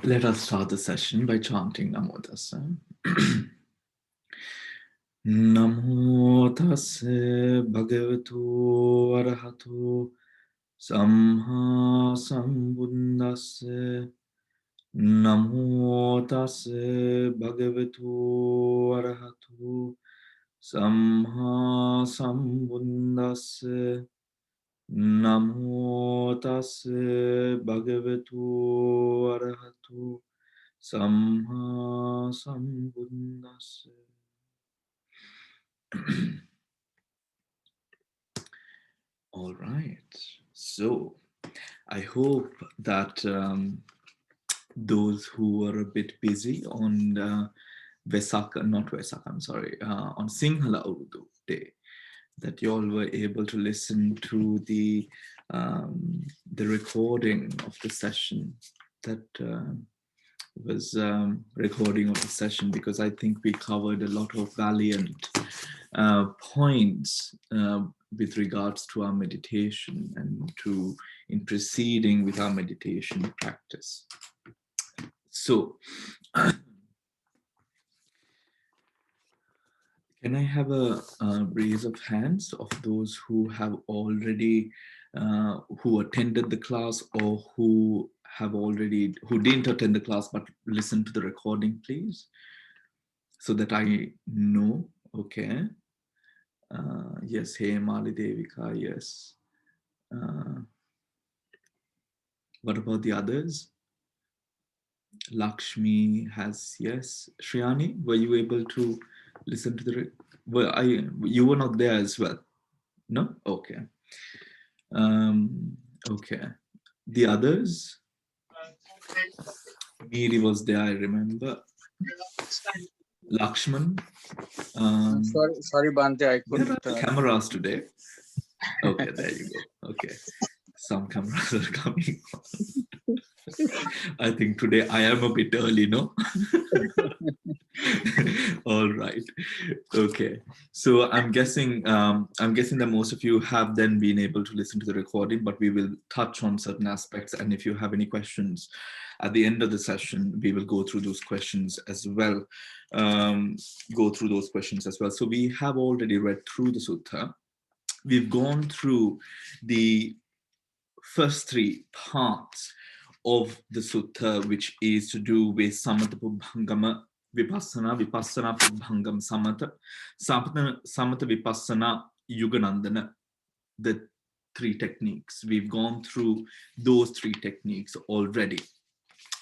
Let us start the session by chanting Namo Tassa. Namo Tassa Bhagavato Arahato Samma Sambuddhassa. Namo Tassa Bhagavato Arahato Samma Sambuddhassa. Namo Tassa Bhagavato Arahato Samma Sambuddhassa. All right. So I hope that those who are a bit busy on not Vesak, I'm sorry, on Sinhala Urdu Day, that you all were able to listen to the recording of the session that was recording of the session, because I think we covered a lot of valiant points with regards to our meditation and to in proceeding with our meditation practice. So can I have a raise of hands of those who have already who attended the class, or who didn't attend the class but listened to the recording, please, so that I know. Okay. Yes, hey Mali Devika, yes. What about the others? Lakshmi has, yes. Shriyani, were you able to listen to the you were not there as well? No? Okay. Okay. The others? Miri was there, I remember. Lakshman? Sorry, Bhante, I Where couldn't. are the cameras today? Okay, there you go. Okay. Some cameras are coming on. I think today I am a bit early, no? All right. Okay. So I'm guessing that most of you have then been able to listen to the recording, but we will touch on certain aspects. And if you have any questions at the end of the session, we will go through those questions as well. So we have already read through the sutta. We've gone through the first three parts of the sutta, which is to do with samatha pubbhangama vipassana, vipassana pubbhangam samatha, samatha vipassana yuganandana, the three techniques. We've gone through those three techniques already.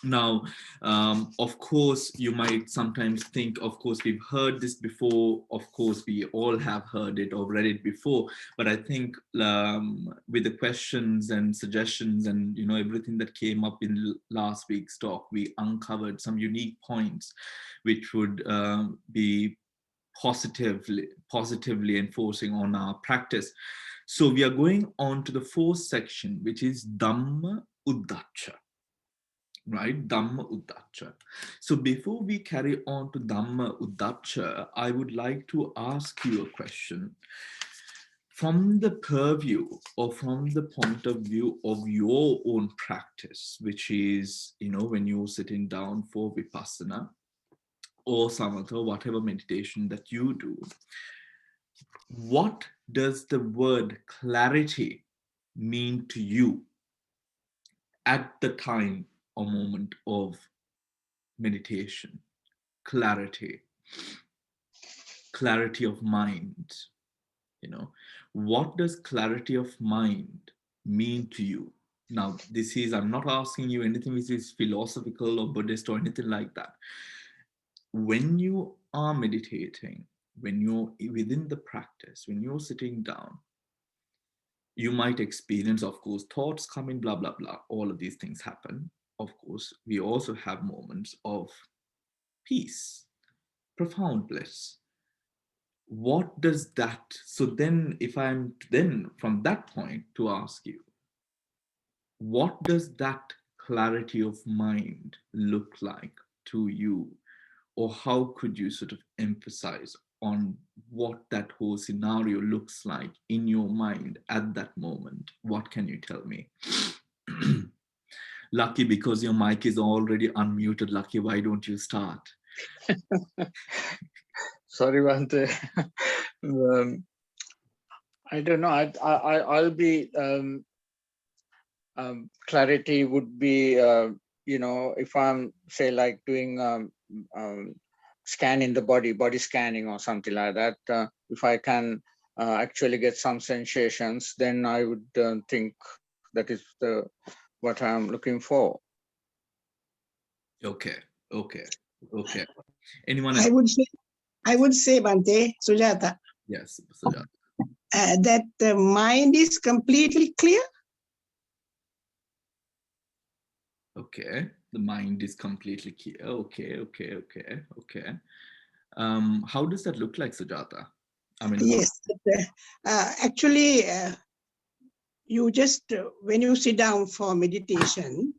Now, of course, you might sometimes think, of course, we've heard this before. Of course, we all have heard it or read it before. But I think with the questions and suggestions and everything that came up in last week's talk, we uncovered some unique points which would be positively enforcing on our practice. So we are going on to the fourth section, which is Dhamma Uddacha. Right, Dhamma Uddacha. So before we carry on to Dhamma Uddacha, I would like to ask you a question. From the purview or from the point of view of your own practice, which is, when you're sitting down for Vipassana or Samatha, whatever meditation that you do, what does the word clarity mean to you at the time or moment of meditation? Clarity of mind. What does clarity of mind mean to you? Now, I'm not asking you anything which is philosophical or Buddhist or anything like that. When you are meditating, when you're within the practice, when you're sitting down, you might experience, of course, thoughts coming, blah, blah, blah. All of these things happen. Of course, we also have moments of peace, profound bliss. What does that, so then if I'm then from that point to ask you, what does that clarity of mind look like to you? Or how could you sort of emphasize on what that whole scenario looks like in your mind at that moment? What can you tell me? Lucky, because your mic is already unmuted. Lucky, why don't you start? Sorry, Bante. I don't know. I'll be clarity would be if I'm say like doing scan in the body scanning or something like that. If I can actually get some sensations, then I would think that is what I'm looking for. Okay. Anyone I else? would say, Bante, Sujata, Yes, Sujata. that the mind is completely clear. Okay, the mind is completely clear. Okay. How does that look like, Sujata? I mean, Yes. Actually, you just, when you sit down for meditation,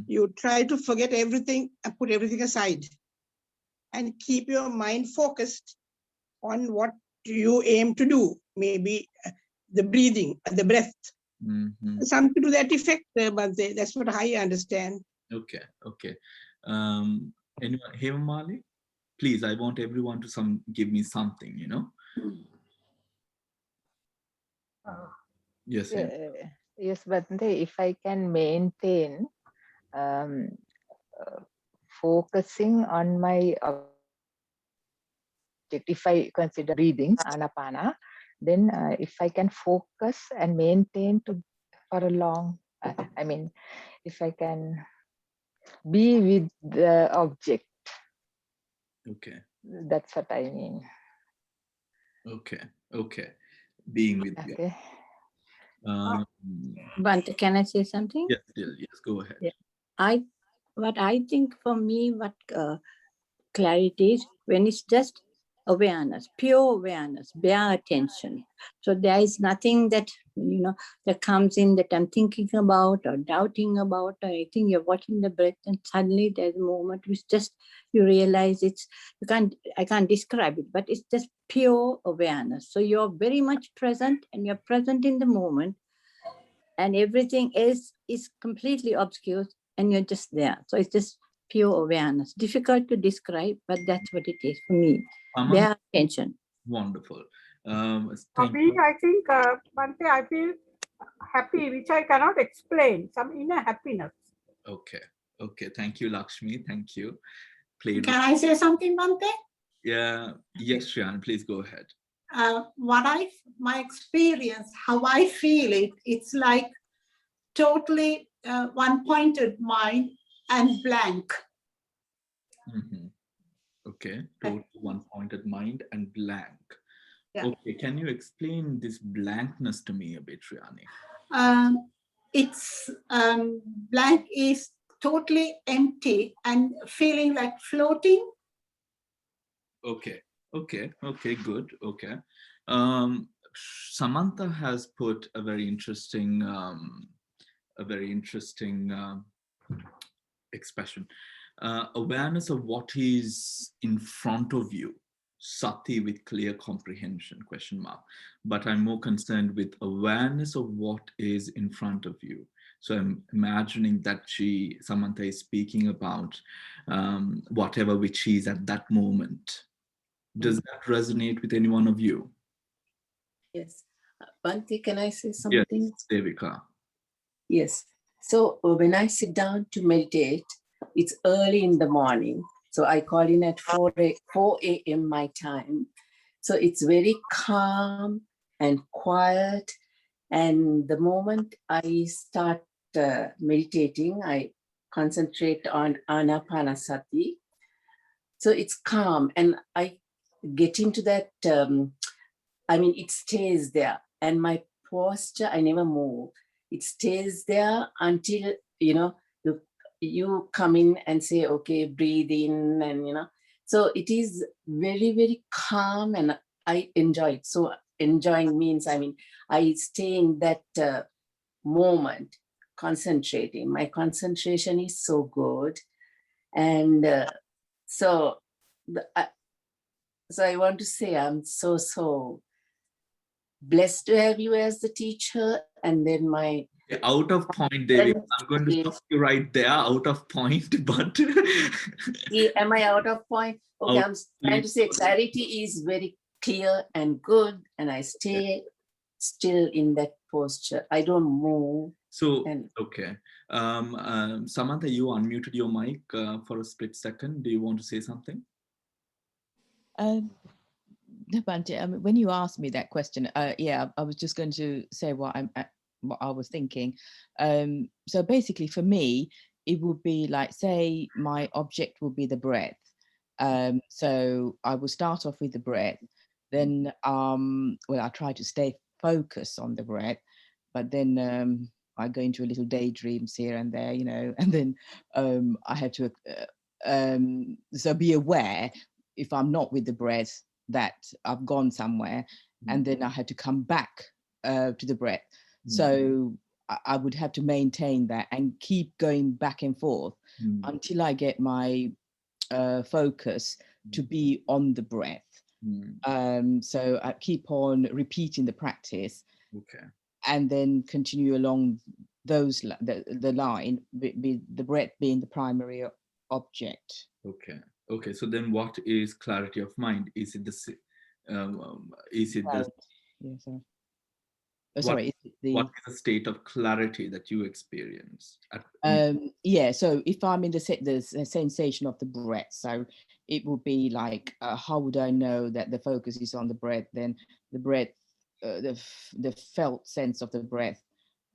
you try to forget everything and put everything aside and keep your mind focused on what you aim to do. Maybe the breathing, the breath, something to that effect, Bante. That's what I understand. Okay. Anyone? Hemamali? Please, I want everyone to give me something, Yes. Yes, Bhante, if I can maintain focusing on my object, if I consider breathing, anapana, then if I can focus and maintain for a long, if I can be with the object. Okay. That's what I mean. Okay. Being with you. Okay. But can I say something? Yes, go ahead. Yeah. What I think for me, what clarity is, when it's just awareness, pure awareness, bare attention. So there is nothing that, that comes in that I'm thinking about or doubting about, or I think you're watching the breath and suddenly there's a moment which just, you realize I can't describe it, but it's just pure awareness. So you're very much present and you're present in the moment, and everything else is completely obscure and you're just there. So it's just pure awareness. Difficult to describe, but that's what it is for me. Their attention. Wonderful. For me, I think, Bhante, I feel happy, which I cannot explain, some inner happiness. Okay. Thank you, Lakshmi. Thank you. Can I say something, Bhante? Yeah. Yes, Shriyan, please go ahead. My experience, how I feel it, it's like totally one-pointed mind and blank. Okay, total one-pointed mind and blank. Yeah. Okay, can you explain this blankness to me a bit, Shriyani? It's blank is totally empty and feeling like floating. Okay, good. Okay. Samantha has put a very interesting expression. Awareness of what is in front of you, sati with clear comprehension, question mark. But I'm more concerned with awareness of what is in front of you. So I'm imagining that Samantha is speaking about whatever which is at that moment. Does that resonate with any one of you? Yes. Bhante, can I say something? Yes, Devika. Yes. So when I sit down to meditate, it's early in the morning. So I call in at 4 a.m. my time. So it's very calm and quiet. And the moment I start meditating, I concentrate on anapanasati. So it's calm and I get into that, it stays there. And my posture, I never move. It stays there until, you come in and say, okay, breathe in and, So it is very, very calm and I enjoy it. So enjoying means, I stay in that moment, concentrating. My concentration is so good. And so I want to say I'm so blessed to have you as the teacher, and then my Out of point, Devi. I'm going to stop you right there. Out of point, but Am I out of point? Okay, I'm trying to say clarity is very clear and good, and I stay still in that posture. I don't move. So, okay. Samantha, you unmuted your mic for a split second. Do you want to say something? No, Bante, I mean, when you asked me that question, yeah, I was just going to say what I was thinking. So basically, for me, it would be like, say, my object will be the breath. So I will start off with the breath. Then, well, I try to stay focused on the breath, but then I go into a little daydreams here and there, you know, and then I have to so be aware if I'm not with the breath that I've gone somewhere, and then I had to come back to the breath. So I would have to maintain that and keep going back and forth until I get my focus to be on the breath. So I keep on repeating the practice, and then continue along those the line, the breath being the primary object. Okay, so then what is clarity of mind? Is it the sorry, what is the state of clarity that you experience? Yeah, so if I'm in the sensation of the breath, so it would be like, how would I know that the focus is on the breath? Then the breath, the felt sense of the breath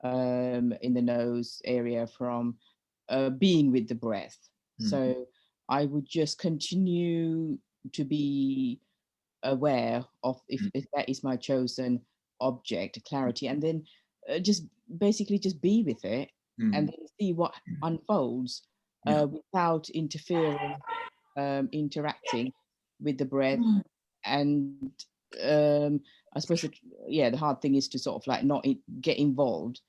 in the nose area from being with the breath. So I would just continue to be aware of if that is my chosen object, clarity, and then just basically just be with it and then see what unfolds without interfering, interacting with the breath. And I suppose the hard thing is to sort of like not get involved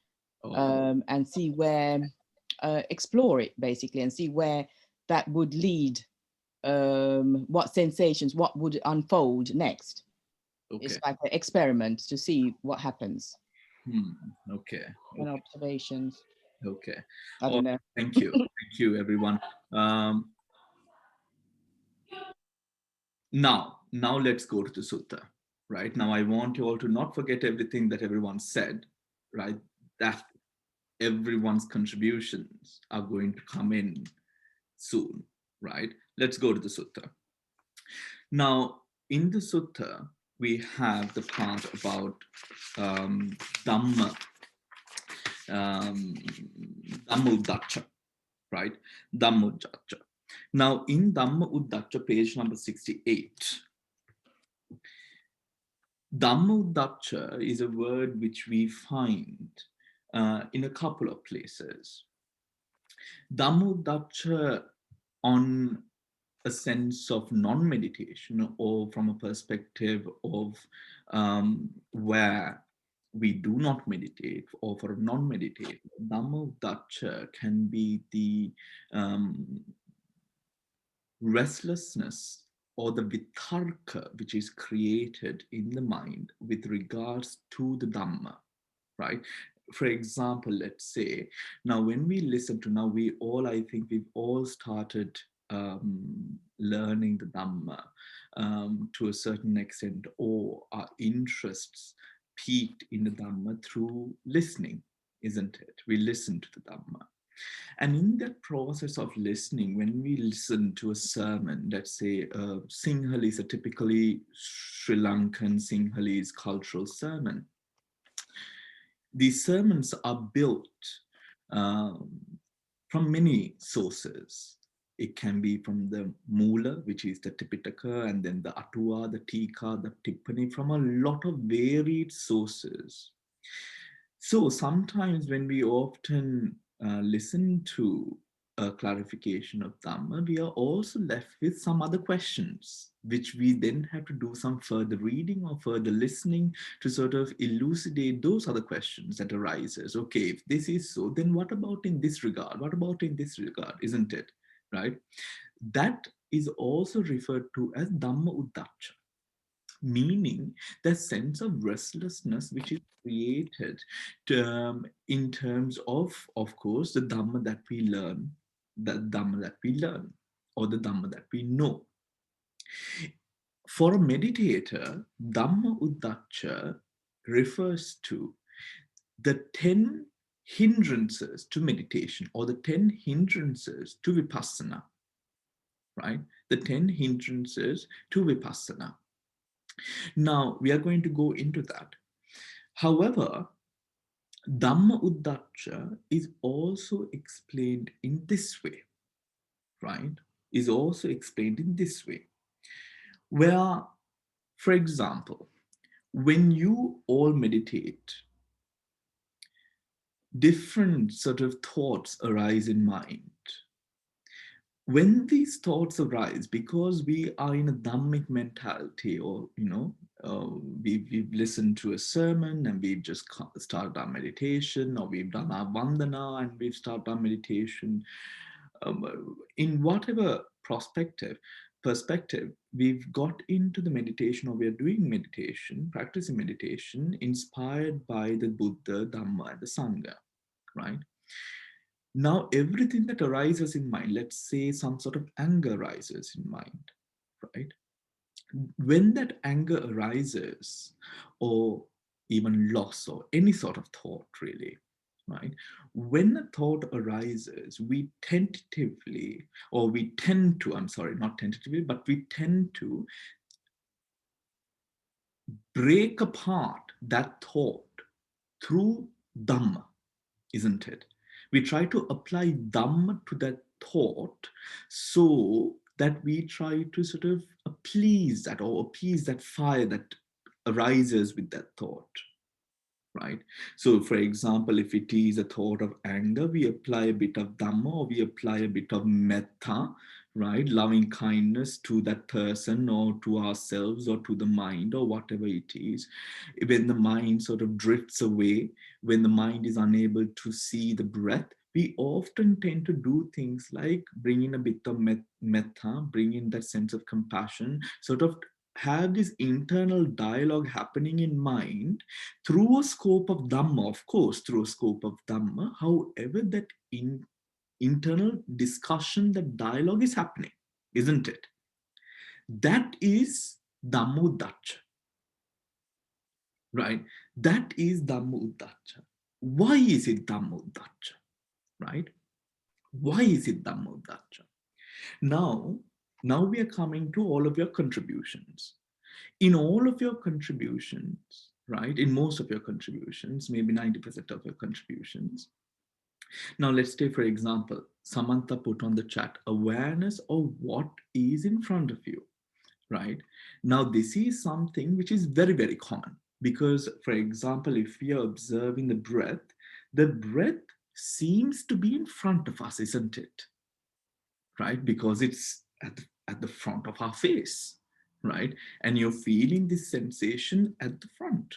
and see where, explore it basically, and see where that would lead, what sensations, what would unfold next. It's like an experiment to see what happens. Okay. And observations. Okay. I don't know. Thank you. Thank you, everyone. Now let's go to the sutta. Right now, I want you all to not forget everything that everyone said. Right, that everyone's contributions are going to come in soon. Right, let's go to the sutta. Now, in the sutta, we have the part about Dhamma, Dhamma-uddacha, right? Dhamma-uddacha. Now, in Dhamma-uddacha, page number 68, Dhamma-uddacha is a word which we find in a couple of places. Dhamma-uddacha on a sense of non-meditation, or from a perspective of where we do not meditate, or for non-meditate, Dhamma-uddacha can be the restlessness or the vitarka which is created in the mind with regards to the Dhamma, right? For example, let's say, now when we listen to, now we all, I think we've all started learning the Dhamma to a certain extent, or our interests peaked in the Dhamma through listening, isn't it? We listen to the Dhamma. And in that process of listening, when we listen to a sermon, let's say Sinhalese, a typically Sri Lankan Sinhalese cultural sermon, these sermons are built from many sources. It can be from the Mula, which is the Tipitaka, and then the Atua, the Tika, the Tippani, from a lot of varied sources. So sometimes when we often listen to a clarification of Dhamma, we are also left with some other questions, which we then have to do some further reading or further listening to sort of elucidate those other questions that arises. Okay, if this is so, then what about in this regard? What about in this regard? Isn't it? Right? That is also referred to as Dhamma-uddacha. meaning the sense of restlessness which is created in terms of course, the Dhamma that we learn, or the Dhamma that we know. For a meditator, Dhamma Uddacha refers to the 10 hindrances to meditation, or the 10 hindrances to vipassana, right? The 10 hindrances to vipassana. Now, we are going to go into that. However, Dhamma Uddacha is also explained in this way, right? Is also explained in this way, where, for example, when you all meditate, different sort of thoughts arise in mind. When these thoughts arise, because we are in a Dhammic mentality, or, we've listened to a sermon and we've just started our meditation, or we've done our vandana and we've started our meditation, in whatever perspective, we've got into the meditation, or we are doing meditation, practicing meditation, inspired by the Buddha, Dhamma, and the Sangha, right? Now, everything that arises in mind, let's say some sort of anger arises in mind, right? When that anger arises, or even loss, or any sort of thought, really, right? When a thought arises, we tend to, I'm sorry, not tentatively, but we tend to break apart that thought through Dhamma, isn't it? We try to apply Dhamma to that thought, so that we try to sort of appease that fire that arises with that thought, right? So, for example, if it is a thought of anger, we apply a bit of Dhamma, or we apply a bit of metta, right? Loving kindness to that person, or to ourselves, or to the mind, or whatever it is. When the mind sort of drifts away, when the mind is unable to see the breath, we often tend to do things like bring in a bit of metta, bring in that sense of compassion, sort of have this internal dialogue happening in mind through a scope of Dhamma, of course, through a scope of Dhamma. However, that internal discussion, that dialogue is happening, isn't it? That is Dhamma Uddacha, right? That is Dhamma Uddacha. Why is it Dhamma Uddacha, right? Why is it Dhamma Uddacha? Now we are coming to all of your contributions. In all of your contributions, right? In most of your contributions, maybe 90% of your contributions. Now let's take, for example, Samantha put on the chat, awareness of what is in front of you, right? Now this is something which is very, very common, because, for example, if we are observing the breath seems to be in front of us, isn't it? Right? Because it's at the front of our face, right? And you're feeling this sensation at the front,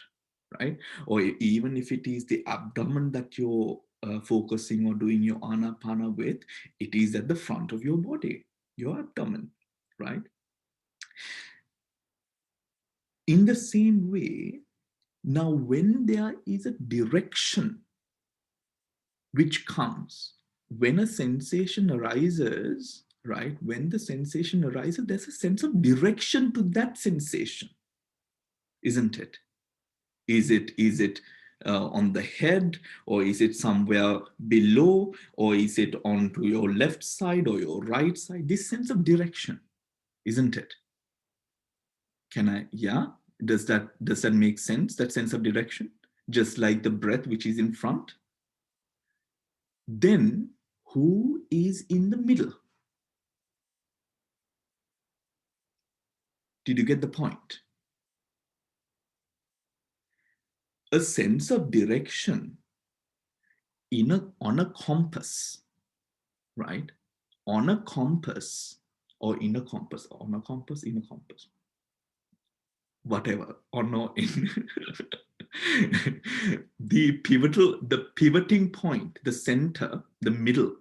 right? Or even if it is the abdomen that you're focusing or doing your anapana with, it is at the front of your body, your abdomen, right? In the same way, now when there is a direction which comes, when a sensation arises, right? When the sensation arises, there's a sense of direction to that sensation, isn't it? Is it on the head, or is it somewhere below, or is it onto your left side or your right side? This sense of direction, isn't it? Does that make sense? That sense of direction, just like the breath which is in front. Then who is in the middle? Did you get the point? A sense of direction on a compass, right? On a compass, or in a compass, on a compass, in a compass, whatever, or no, in the pivoting point, the center, the middle.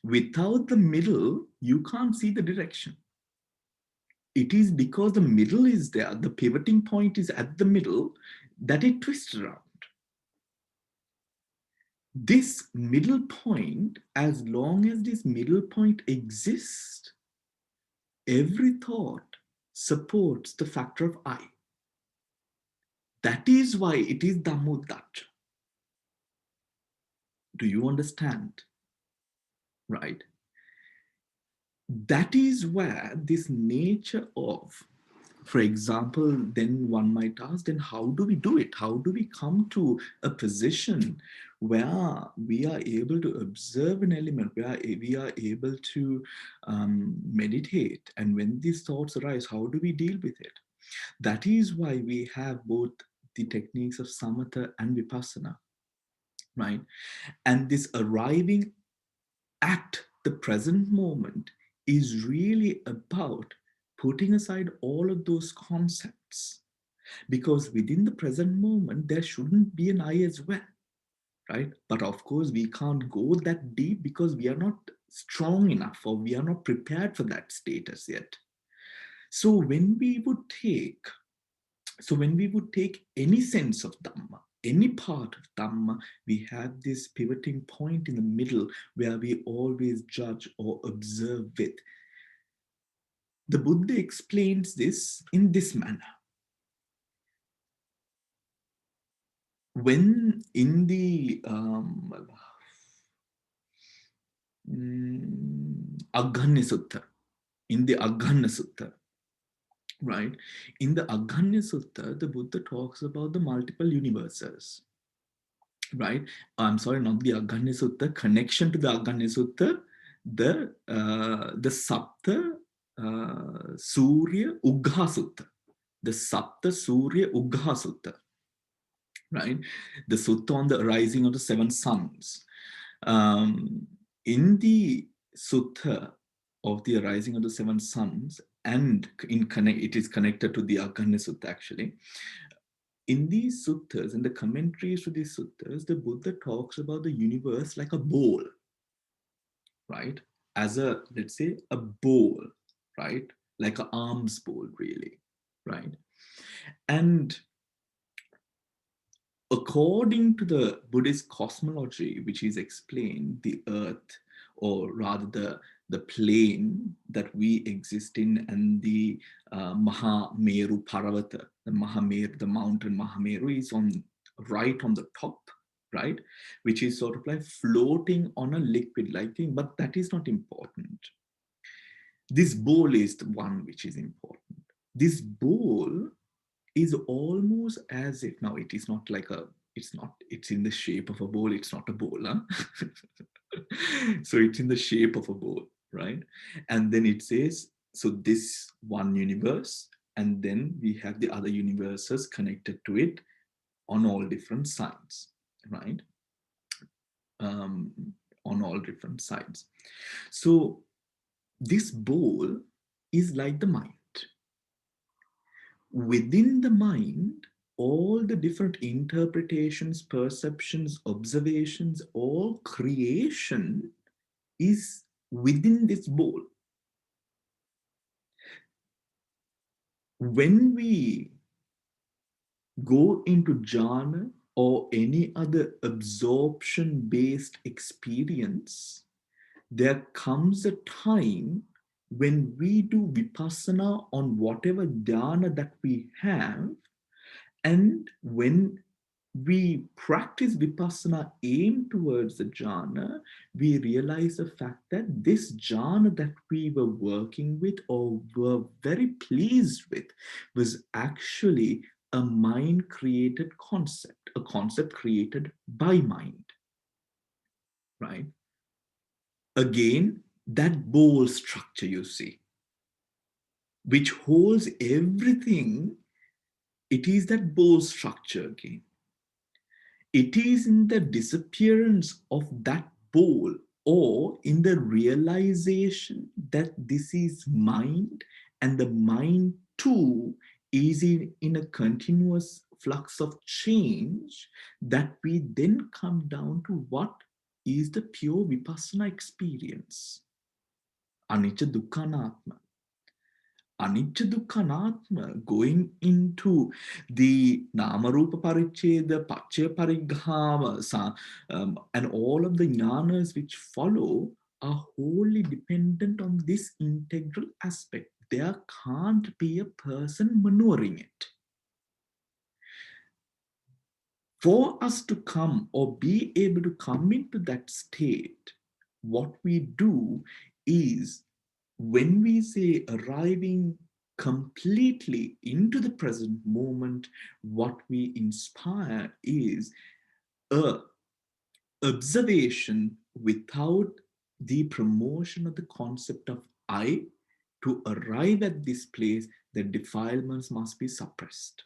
Without the middle, you can't see the direction. it is because the middle is there, the pivoting point is at the middle, that it twists around. This middle point, as long as this middle point exists, every thought supports the factor of I. That is why it is Dhammodatta. Do you understand? Right? That is where this nature of, for example, then one might ask, then how do we do it? How do we come to a position where we are able to observe an element, where we are able to meditate? And when these thoughts arise, how do we deal with it? That is why we have both the techniques of samatha and vipassana, right? And this arriving at the present moment is really about putting aside all of those concepts, because within the present moment there shouldn't be an I as well, right? But of course we can't go that deep because we are not strong enough, or we are not prepared for that status yet. So when we would take any sense of Dhamma, any part of Dhamma, we have this pivoting point in the middle where we always judge or observe with. The Buddha explains this in this manner. When in the Agganya Sutta, right? In the Agganya Sutta, the Buddha talks about the multiple universes, right? I'm sorry, not the Agganya Sutta. Connection to the Agganya Sutta, the Sapta Surya Ugha Sutta, the Sapta Surya Ugha Sutta, right? The Sutta on the arising of the 7 suns. In the Sutta of the arising of the 7 suns, and it is connected to the Agganya Sutta actually. In these suttas and the commentaries to these suttas, the Buddha talks about the universe like a bowl, right? As a, let's say, a bowl, right? Like an arms bowl, really, right? And according to the Buddhist cosmology, which is explained, the earth, or rather the plane that we exist in, and the Mahameru Paravata, the mountain Mahameru is right on the top, right? Which is sort of like floating on a liquid-like thing, but that is not important. This bowl is the one which is important. This bowl is almost as if, now it is not like it's in the shape of a bowl, it's not a bowl, huh? So it's in the shape of a bowl, right? And then it says, so this one universe, and then we have the other universes connected to it on all different sides, right? On all different sides. So this bowl is like the mind. Within the mind, all the different interpretations, perceptions, observations, all creation is within this bowl. When we go into jhana or any other absorption-based experience, there comes a time when we do vipassana on whatever dhyana that we have, and when we practice vipassana aim towards the jhana, we realize the fact that this jhana that we were working with or were very pleased with was actually a mind-created concept, a concept created by mind, right? Again, that bowl structure you see, which holds everything, it is that bowl structure again. It is in the disappearance of that bowl, or in the realization that this is mind, and the mind too is in a continuous flux of change, that we then come down to what is the pure vipassana experience. Anicca dukkha anattama. Anicca dukkha anatma, going into the nama rupa paricheda, paccaya parighama, and all of the jnanas which follow are wholly dependent on this integral aspect. There can't be a person maneuvering it. For us to come or be able to come into that state, what we do is, when we say arriving completely into the present moment, what we inspire is a observation without the promotion of the concept of I. To arrive at this place, the defilements must be suppressed,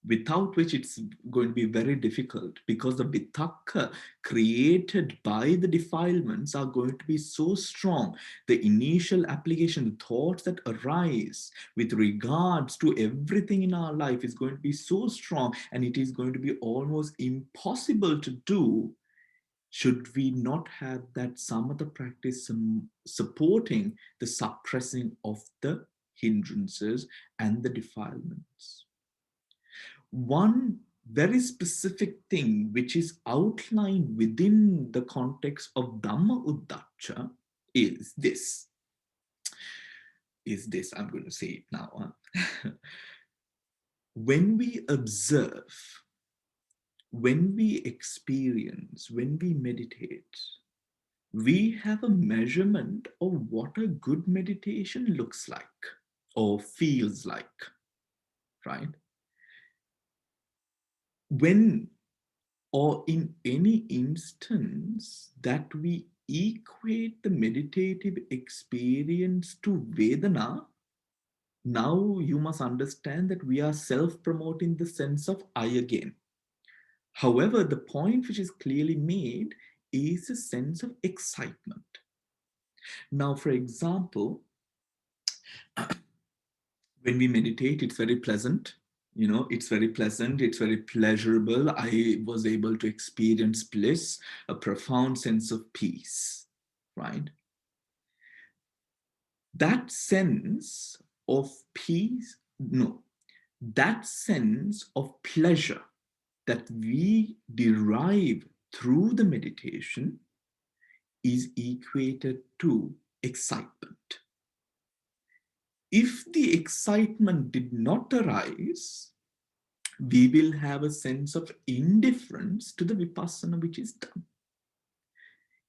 without which it's going to be very difficult, because the vitakka created by the defilements are going to be so strong. The initial application, the thoughts that arise with regards to everything in our life is going to be so strong, and it is going to be almost impossible to do should we not have that samatha practice supporting the suppressing of the hindrances and the defilements. One very specific thing which is outlined within the context of Dhamma Uddacha is this. I'm going to say it now. When we observe, when we experience, when we meditate, we have a measurement of what a good meditation looks like or feels like, right? When, or in any instance that we equate the meditative experience to Vedana, now you must understand that we are self-promoting the sense of I again. However, the point which is clearly made is a sense of excitement. Now, for example, when we meditate, it's very pleasant. It's very pleasant, it's very pleasurable. I was able to experience bliss, a profound sense of peace, right? That sense of peace, no, that sense of pleasure that we derive through the meditation is equated to excitement. If the excitement did not arise, we will have a sense of indifference to the vipassana which is done.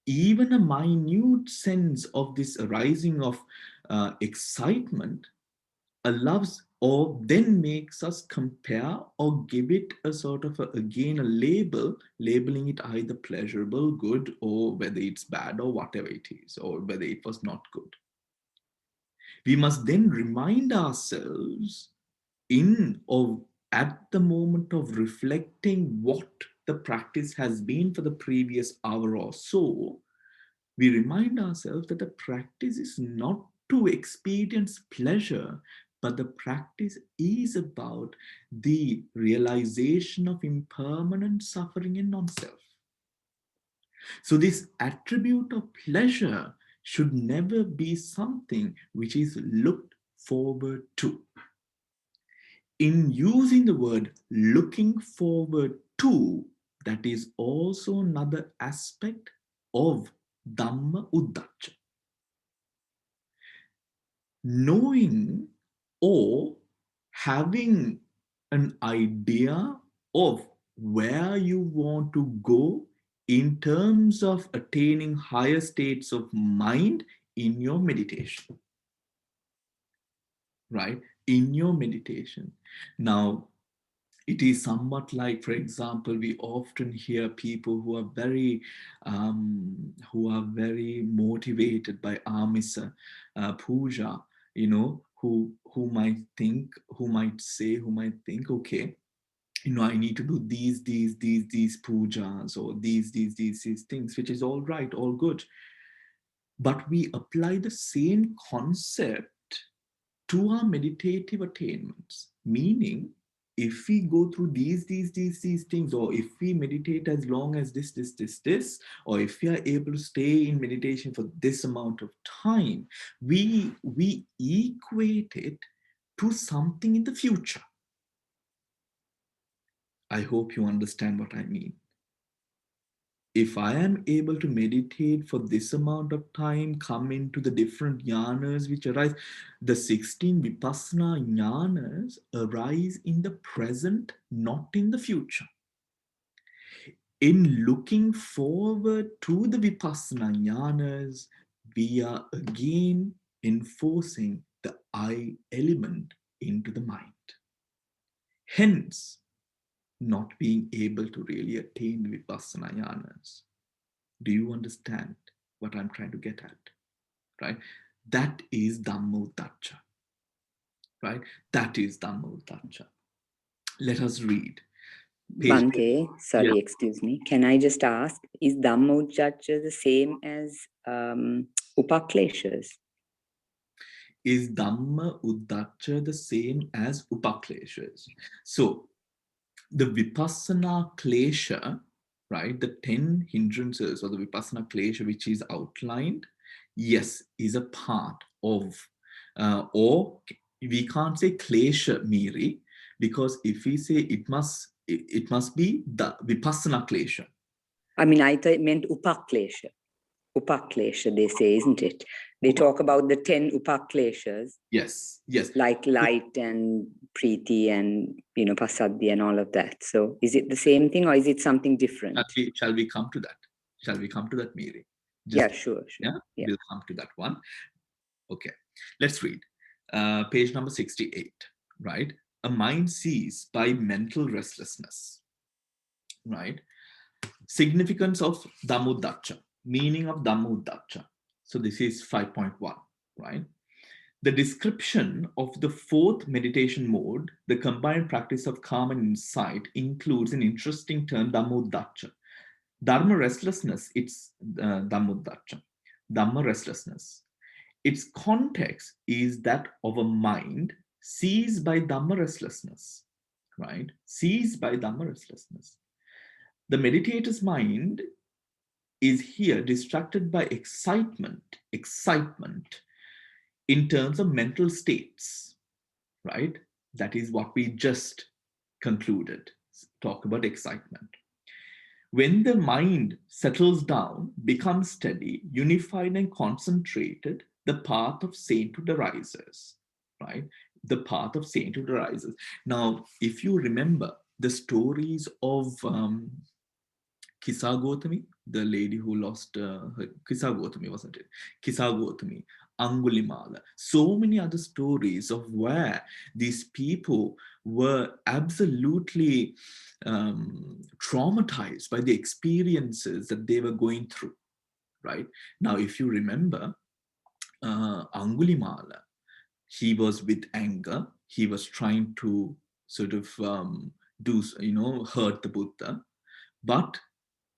Even a minute sense of this arising of excitement allows or then makes us compare or give it a sort of again a label, labeling it either pleasurable, good, or whether it's bad or whatever it is, or whether it was not good. We must then remind ourselves in or at the moment of reflecting what the practice has been for the previous hour or so, we remind ourselves that the practice is not to experience pleasure, but the practice is about the realization of impermanent suffering in non-self. So this attribute of pleasure should never be something which is looked forward to. In using the word looking forward to, that is also another aspect of Dhamma Uddacha. Knowing or having an idea of where you want to go in terms of attaining higher states of mind in your meditation, right? In your meditation. Now, it is somewhat like, for example, we often hear people who are very motivated by Amisa puja, who might think, okay, I need to do these pujas or these things, which is all right, all good. But we apply the same concept to our meditative attainments, meaning if we go through these things, or if we meditate as long as this, or if we are able to stay in meditation for this amount of time, we equate it to something in the future. I hope you understand what I mean. If I am able to meditate for this amount of time, come into the different jnanas which arise, the 16 vipassana jnanas arise in the present, not in the future. In looking forward to the vipassana jnanas, we are again enforcing the I element into the mind. Hence, not being able to really attain the vipassana jnanas. Do you understand what I'm trying to get at? Right? That is Dhammodacha. Right? That is Dhammodacha. Let us read. Bhante, sorry, excuse me. Can I just ask, is Dhammodacha the same as Upakleshas? Is Dhamma Uddacha the same as Upakleshas? So, the Vipassana Klesha, right, the 10 hindrances, or the Vipassana Klesha which is outlined, yes, is a part of, or we can't say Klesha Miri, because if we say it must be the Vipassana Klesha. I mean, I thought it meant Upaklesha. Upaklesha, they say, isn't it? They talk about the 10 Upakleshas. Yes, yes. Like light and Preeti and, Pasaddi and all of that. So is it the same thing or is it something different? Shall we come to that? Shall we come to that, Miri? Yeah, sure. Yeah, we'll come to that one. Okay, let's read. Page number 68, right? A mind seized by mental restlessness, right? Significance of Dhammodacha, meaning of Dhammodacha. So this is 5.1, right? The description of the fourth meditation mode, the combined practice of calm and insight, includes an interesting term, Dhammodacha. Dharma restlessness, it's Dhammodacha. Dhamma restlessness. Its context is that of a mind seized by Dhamma restlessness, right? Seized by Dhamma restlessness. The meditator's mind is here distracted by excitement in terms of mental states, right? That is what we just concluded. Talk about excitement. When the mind settles down, becomes steady, unified and concentrated, the path of sainthood arises, right? The path of sainthood arises. Now, if you remember the stories of Kisa Gotami, the lady who lost her, Kisa Gotami, wasn't it? Kisa Gotami, Angulimala, so many other stories of where these people were absolutely traumatized by the experiences that they were going through, right? Now, if you remember, Angulimala, he was with anger, he was trying to sort of hurt the Buddha, but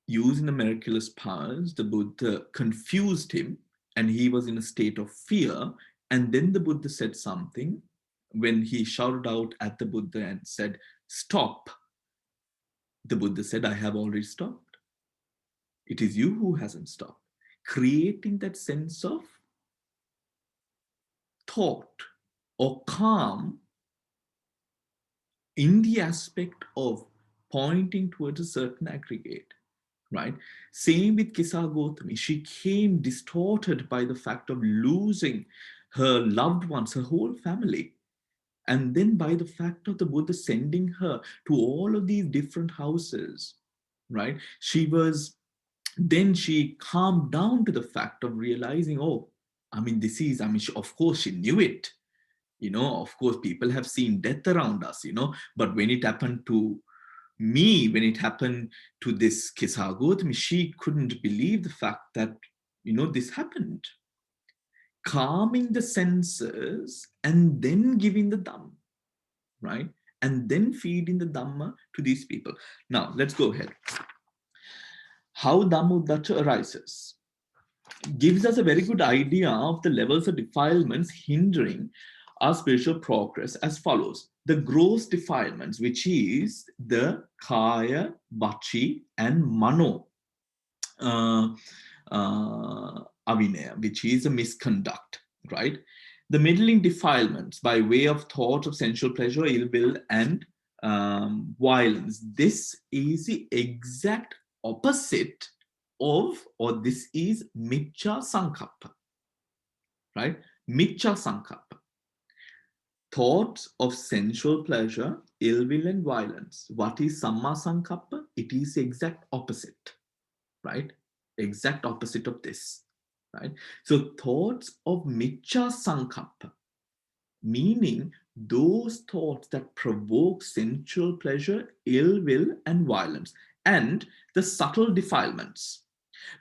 using the miraculous powers, the Buddha confused him and he was in a state of fear. And then the Buddha said something when he shouted out at the Buddha and said, "Stop." The Buddha said, "I have already stopped. It is you who hasn't stopped." Creating that sense of thought or calm in the aspect of pointing towards a certain aggregate. Right? Same with Kisa Gotami. She came distorted by the fact of losing her loved ones, her whole family. And then by the fact of the Buddha sending her to all of these different houses, right? She calmed down to the fact of realizing, oh, of course she knew it. Of course, people have seen death around us, but when it happened to me, when it happened to this Kisa Gotami, she couldn't believe the fact that, this happened. Calming the senses and then giving the Dhamma, right? And then feeding the Dhamma to these people. Now, let's go ahead. How Dhammodacha arises gives us a very good idea of the levels of defilements hindering our spiritual progress as follows. the gross defilements, which is the kaya, vachi, and mano avinaya, which is a misconduct, right? The middling defilements by way of thought of sensual pleasure, ill will, and violence. This is the exact opposite of, or this is miccha sankappa, right? Miccha sankappa. Thoughts of sensual pleasure, ill will, and violence. What is samma sankappa? It is the exact opposite, right? Exact opposite of this, right? So thoughts of miccha sankappa, meaning those thoughts that provoke sensual pleasure, ill will, and violence, and the subtle defilements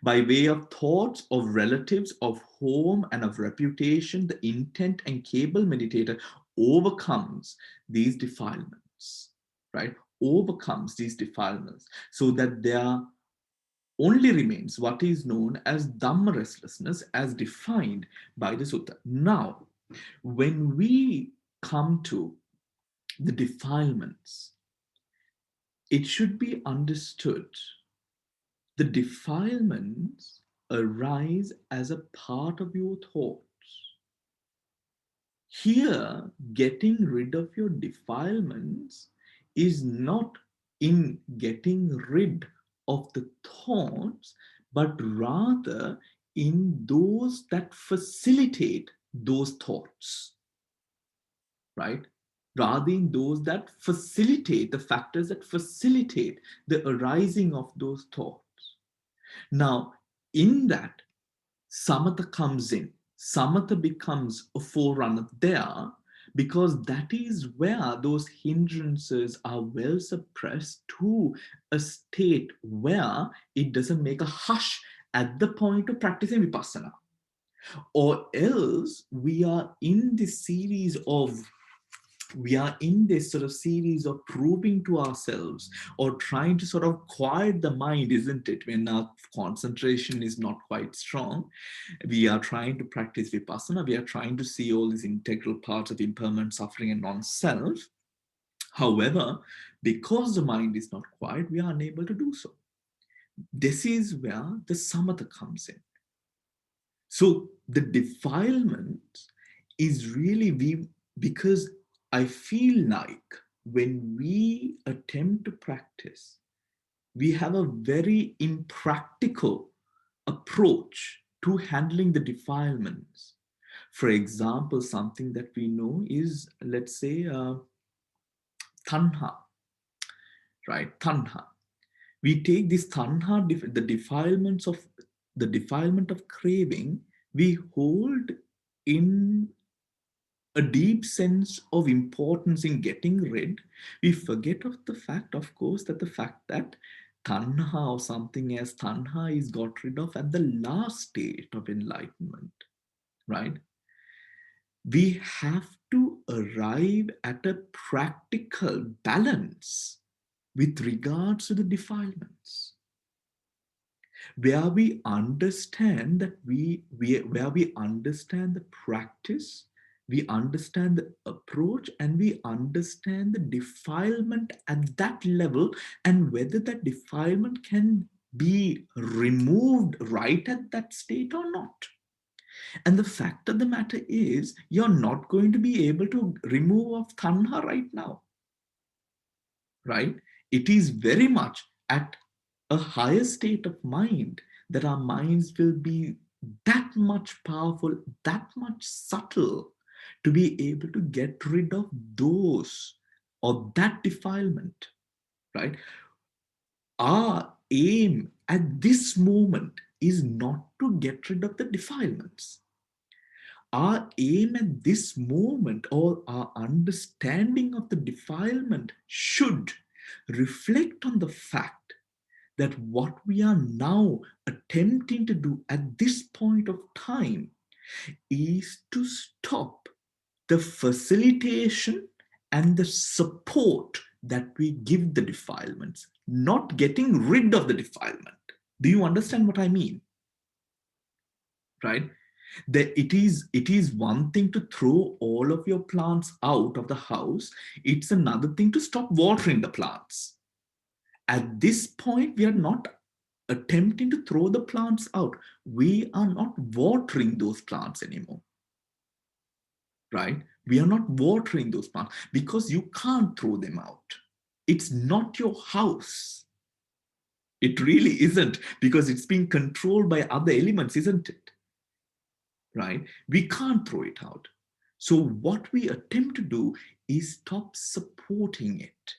by way of thoughts of relatives, of home, and of reputation. The intent and capable meditator overcomes these defilements, right? Overcomes these defilements, so that there only remains what is known as Dhamma restlessness, as defined by the sutta. Now, when we come to the defilements, it should be understood the defilements arise as a part of your thoughts. Here, getting rid of your defilements is not in getting rid of the thoughts, but rather in those that facilitate those thoughts, right? Rather in those that facilitate, the factors that facilitate the arising of those thoughts. Now, in that, samatha comes in. Samatha becomes a forerunner there, because that is where those hindrances are well suppressed to a state where it doesn't make a hush at the point of practicing vipassana. Or else we are in this sort of series of proving to ourselves, or trying to sort of quiet the mind, isn't it? When our concentration is not quite strong, we are trying to practice vipassana, we are trying to see all these integral parts of impermanent suffering and non-self. However, because the mind is not quiet, we are unable to do so. This is where the samatha comes in. So the defilement is really because I feel like when we attempt to practice, we have a very impractical approach to handling the defilements. For example, something that we know is, let's say, tanha, right? Tanha. We take this tanha, the defilement of craving, we hold in a deep sense of importance in getting rid. We forget of the fact, of course, that the fact that tanha, or something as tanha, is got rid of at the last stage of enlightenment, right? We have to arrive at a practical balance with regards to the defilements, where we understand that where we understand the practice, we understand the approach, and we understand the defilement at that level, and whether that defilement can be removed right at that state or not. And the fact of the matter is, you're not going to be able to remove off tanha right now, right? It is very much at a higher state of mind that our minds will be that much powerful, that much subtle, to be able to get rid of those, or that defilement, right? Our aim at this moment is not to get rid of the defilements. Our aim at this moment, or our understanding of the defilement, should reflect on the fact that what we are now attempting to do at this point of time is to stop the facilitation and the support that we give the defilements, not getting rid of the defilement. Do you understand what I mean? Right? It is one thing to throw all of your plants out of the house. It's another thing to stop watering the plants. At this point, we are not attempting to throw the plants out. We are not watering those plants anymore, right? We are not watering those plants because you can't throw them out. It's not your house. It really isn't, because it's being controlled by other elements, isn't it? Right? We can't throw it out. So what we attempt to do is stop supporting it.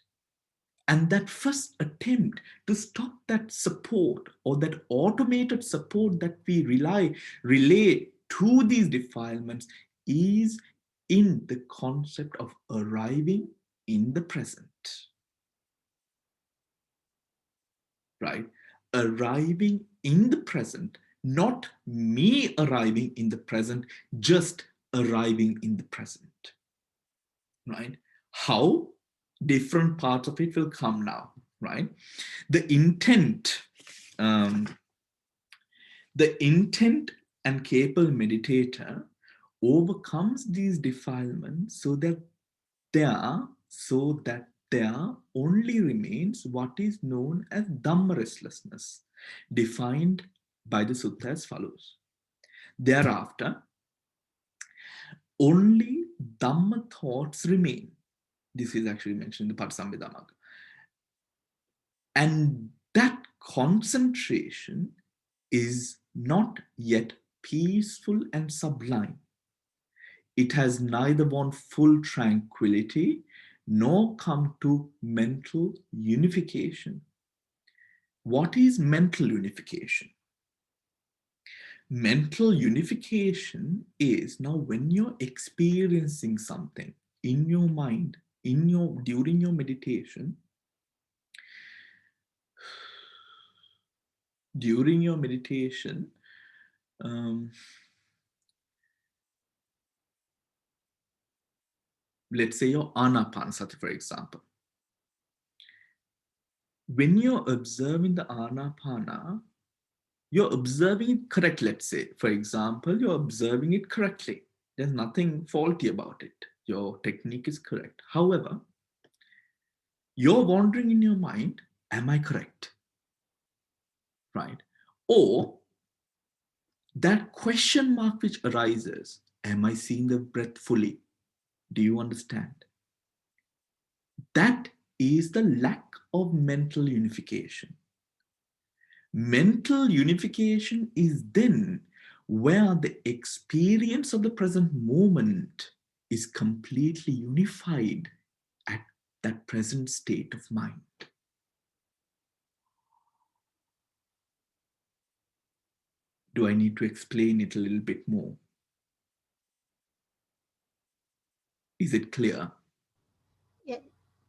And that first attempt to stop that support, or that automated support that we relay to these defilements, is in the concept of arriving in the present. Right? Arriving in the present, not me arriving in the present, just arriving in the present. Right? How? Different parts of it will come now, right? The intent and capable meditator overcomes these defilements so that there only remains what is known as Dhamma restlessness, defined by the Sutta as follows. Thereafter, only Dhamma thoughts remain. This is actually mentioned in the Patipadā Magga. And that concentration is not yet peaceful and sublime. It has neither won full tranquility nor come to mental unification. What is mental unification? Mental unification is now when you're experiencing something in your mind, during your meditation, let's say your anapanasati, for example. When you're observing the anapana, you're observing it correctly. Let's say, for example, you're observing it correctly. There's nothing faulty about it. Your technique is correct. However, you're wondering in your mind, am I correct? Right? Or that question mark which arises, am I seeing the breath fully? Do you understand? That is the lack of mental unification. Mental unification is then where the experience of the present moment is completely unified at that present state of mind. Do I need to explain it a little bit more? Is it clear? Yeah.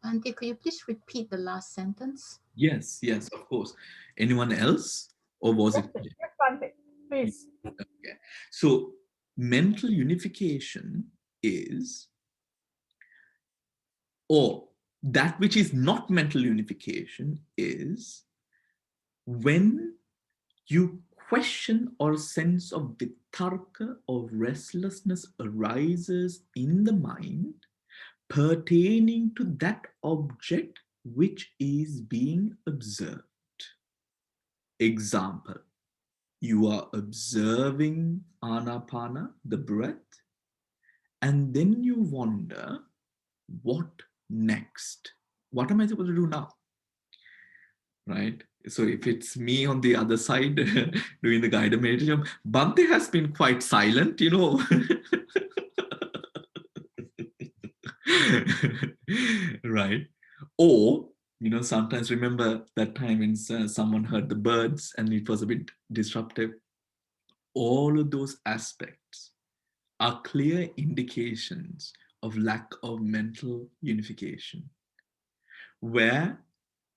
Ante, could you please repeat the last sentence? Yes, of course. Anyone else? Or was it? Yes, Ante, please. Okay. So mental unification is, or that which is not mental unification is when you question or sense of vitarka or restlessness arises in the mind pertaining to that object which is being observed. Example, you are observing anapana, the breath, and then you wonder, what next? What am I supposed to do now? Right? So if it's me on the other side doing the guided meditation, Bhante has been quite silent, you know. Right? Or, you know, sometimes remember that time when someone heard the birds and it was a bit disruptive. All of those aspects are clear indications of lack of mental unification, where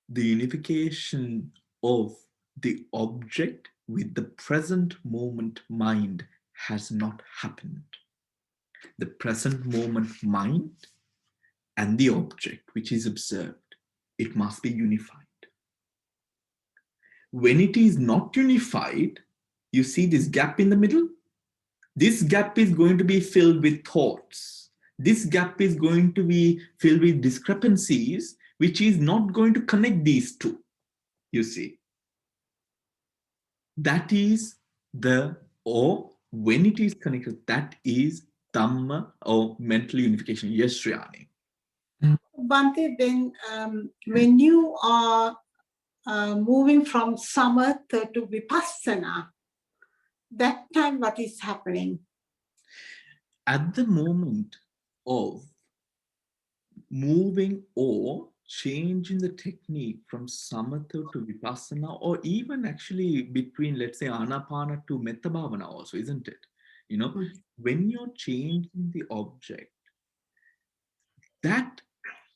the unification of the object with the present moment mind has not happened. The present moment mind and the object which is observed, it must be unified. When it is not unified, you see this gap in the middle? This gap is going to be filled with thoughts. This gap is going to be filled with discrepancies, which is not going to connect these two, you see. That is or when it is connected, that is Dhamma or mental unification. Yes, Shriyani. Bhante, then when you are moving from samatha to vipassana, that time what is happening? At the moment of moving or changing the technique from samatha to vipassana, or even actually between, let's say, anapana to metta bhavana also, isn't it? You know, when you're changing the object, that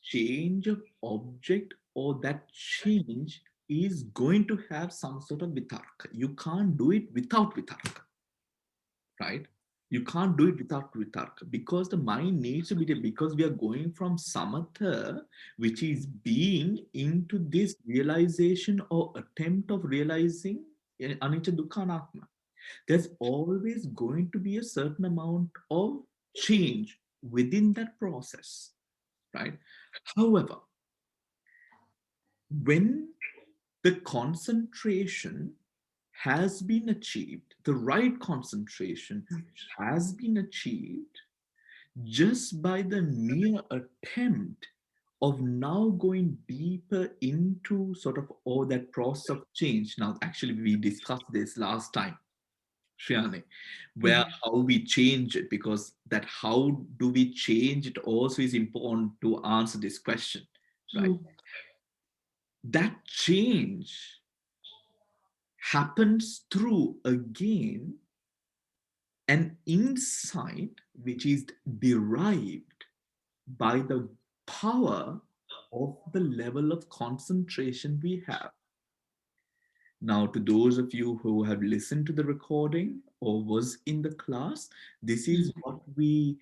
change of object or that change is going to have some sort of vitarka. You can't do it without vitarka, right? You can't do it without vitarka, because the mind needs to be there, because we are going from samatha, which is being, into this realization or attempt of realizing anicca dukkha anatma. There's always going to be a certain amount of change within that process, right? However, when the concentration has been achieved, the right concentration has been achieved just by the mere attempt of now going deeper into sort of all that process of change. Now, actually, we discussed this last time, Shriyani, where how we change it, because that how do we change it also is important to answer this question, right? That change happens through, again, an insight which is derived by the power of the level of concentration we have. Now, to those of you who have listened to the recording or was in the class, this is what we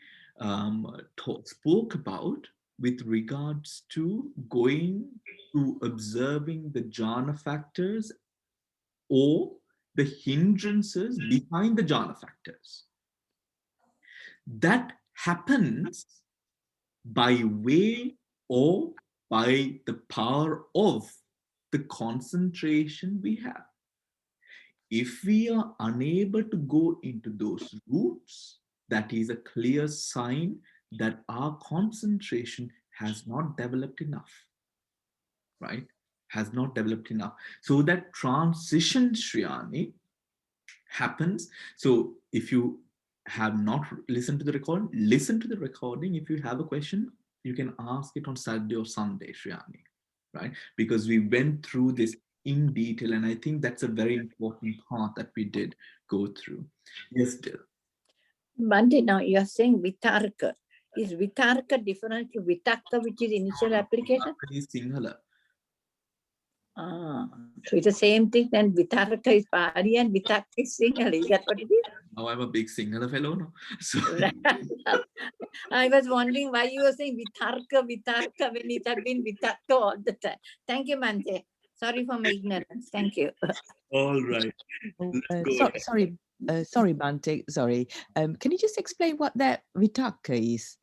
spoke about with regards to going to observing the jhana factors or the hindrances behind the jhana factors. That happens by way or by the power of the concentration we have. If we are unable to go into those roots, that is a clear sign that our concentration has not developed enough, right? Has not developed enough. So that transition, Shriyani, happens. So if you have not listened to the recording, listen to the recording. If you have a question, you can ask it on Saturday or Sunday, Shriyani, right? Because we went through this in detail, and I think that's a very important part that we did go through. Yes, Dil. Bhante, now you are saying vitarka. Is vitarka different to vitakka, which is initial application? Is Sinhala. So it's the same thing, then vitarka is Pali and vitakka is Sinhala. Is that what it is? Now I'm a big Sinhala fellow, no? So I was wondering why you were saying vitarka when it had been vitakka all the time. Thank you, Bhante. Sorry for my ignorance. Thank you. All right. Sorry, Bhante. Sorry. Can you just explain what that vitakka is?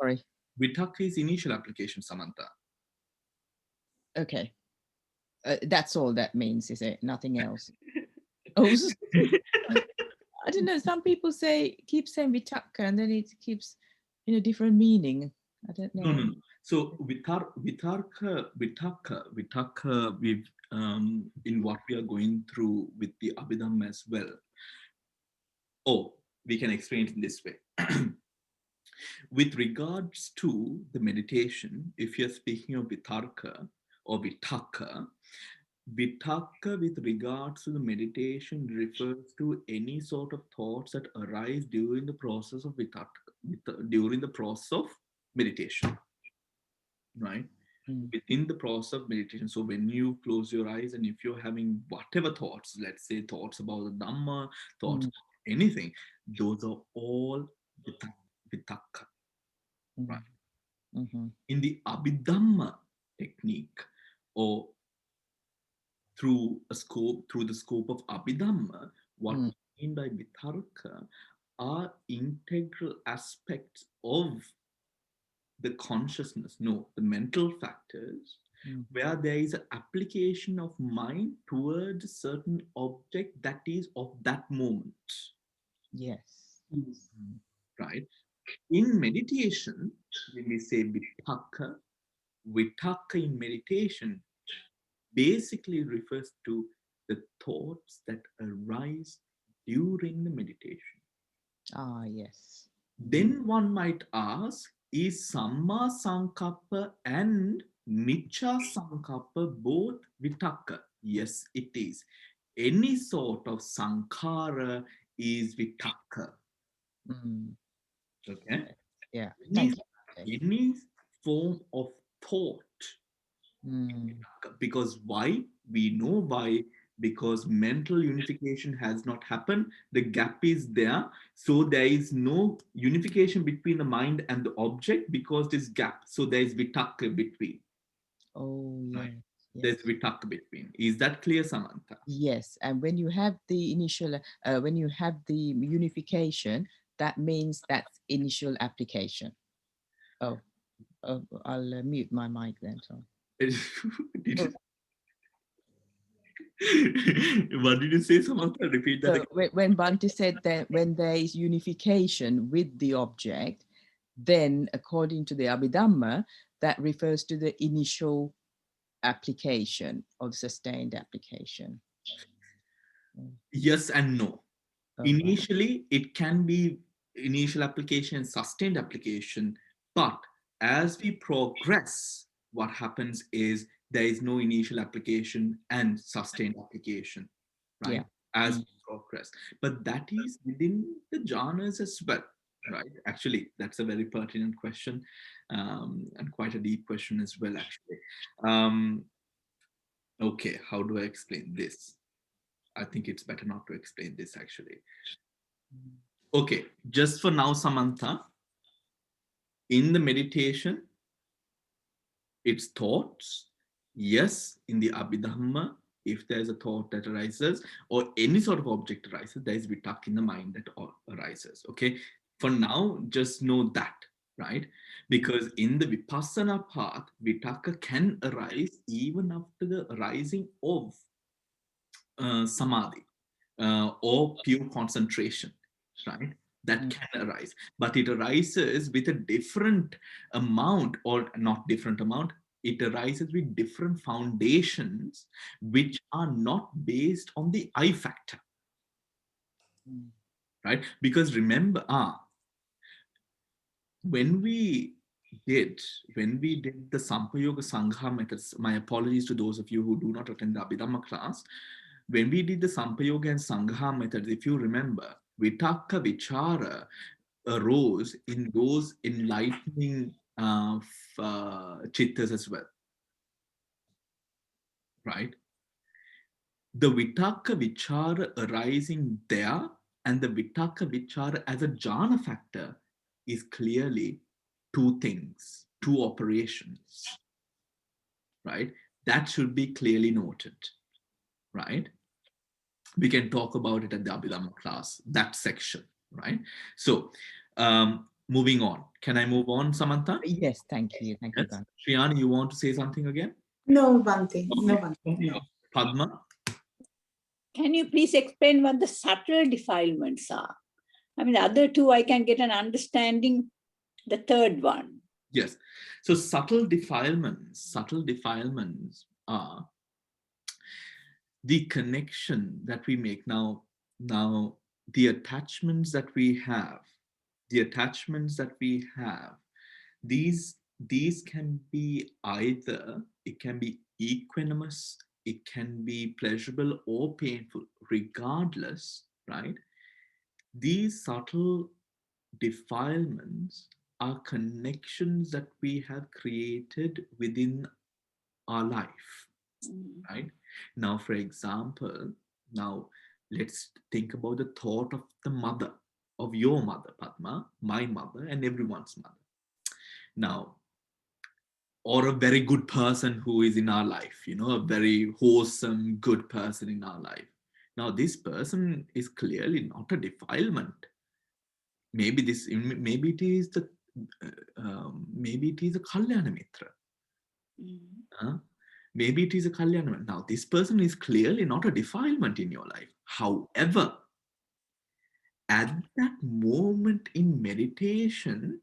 Sorry. Vitakka is initial application, Samantha. Okay. That's all that means, is it? Nothing else. Oh, I don't know. Some people keep saying vitakka, and then it keeps in a different meaning. I don't know. No. So vitakka, we've in what we are going through with the Abhidhamma as well. Oh, we can explain it in this way. With regards to the meditation, if you're speaking of vitarka or vitakka with regards to the meditation refers to any sort of thoughts that arise during the process of during the process of meditation, right? Within the process of meditation. So when you close your eyes and if you're having whatever thoughts, let's say thoughts about the Dhamma, thoughts about anything, those are all vitakka, right? In the Abhidhamma technique, or through the scope of Abhidhamma, what we mean by vitarka are integral aspects of the consciousness, no, the mental factors, where there is an application of mind towards a certain object that is of that moment. Yes. Right? In meditation, when we say vitakka in meditation basically refers to the thoughts that arise during the meditation. Ah, yes. Then one might ask, is Samma Sankappa and Miccha Sankappa both vitakka? Yes, it is. Any sort of sankhara is vitakka. Okay? Yeah, Any, thank you. any form of thought. Because why? We know why. Because mental unification has not happened. The gap is there. So there is no unification between the mind and the object because this gap. So there is vitakka between. Oh, yes. Right? There's vitakka between. Is that clear, Samantha? Yes. And when you have the initial, when you have the unification, that means that's initial application. Oh, I'll mute my mic then. Sorry. What did you say, Samantha? Repeat that so again. when Bhante said that when there is unification with the object, then according to the Abhidhamma, that refers to the initial application or the sustained application. Yes and no. Oh, Initially, it can be initial application, sustained application, but as we progress, what happens is there is no initial application and sustained application, right? Yeah. As we progress. But that is within the jhanas as well, right? Actually, that's a very pertinent question and quite a deep question as well, actually. Okay, how do I explain this? I think it's better not to explain this actually. Okay, just for now, Samantha, in the meditation, it's thoughts. Yes, in the Abhidhamma, if there's a thought that arises or any sort of object arises, there is vitakka in the mind that arises. Okay, for now, just know that, right? Because in the Vipassana path, vitakka can arise even after the arising of samadhi or pure concentration, right? That can arise, but it arises with a different amount, or not different amount. It arises with different foundations, which are not based on the I factor, right? Because remember, when we did the Sampayoga Sangha methods, my apologies to those of you who do not attend the Abhidhamma class. When we did the Sampayoga and Sangha methods, if you remember, Vitakka Vichara arose in those enlightening chittas as well, right? The Vitakka Vichara arising there and the Vitakka Vichara as a jhana factor is clearly two things, two operations, right? That should be clearly noted, right? We can talk about it at the Abhidhamma class, that section, right? So, moving on. Can I move on, Samantha? Yes, thank you. Thank you, Bhante. Shriyani, you want to say something again? No, Bhante. No, Bhante. No. Padma? Can you please explain what the subtle defilements are? I mean, the other two, I can get an understanding. The third one. Yes. So subtle defilements are the connection that we make. Now, the attachments that we have, these can be either, it can be equanimous, it can be pleasurable or painful, regardless, right? These subtle defilements are connections that we have created within our life, right? Now, for example, now let's think about the thought of the mother, of your mother, Padma, my mother, and everyone's mother. Now, or a very good person who is in our life, a very wholesome, good person in our life. Now, this person is clearly not a defilement. Maybe maybe it is the maybe it is a Kalyana Mitra. Maybe it is a Kalyana Mitra. Now, this person is clearly not a defilement in your life. However, at that moment in meditation,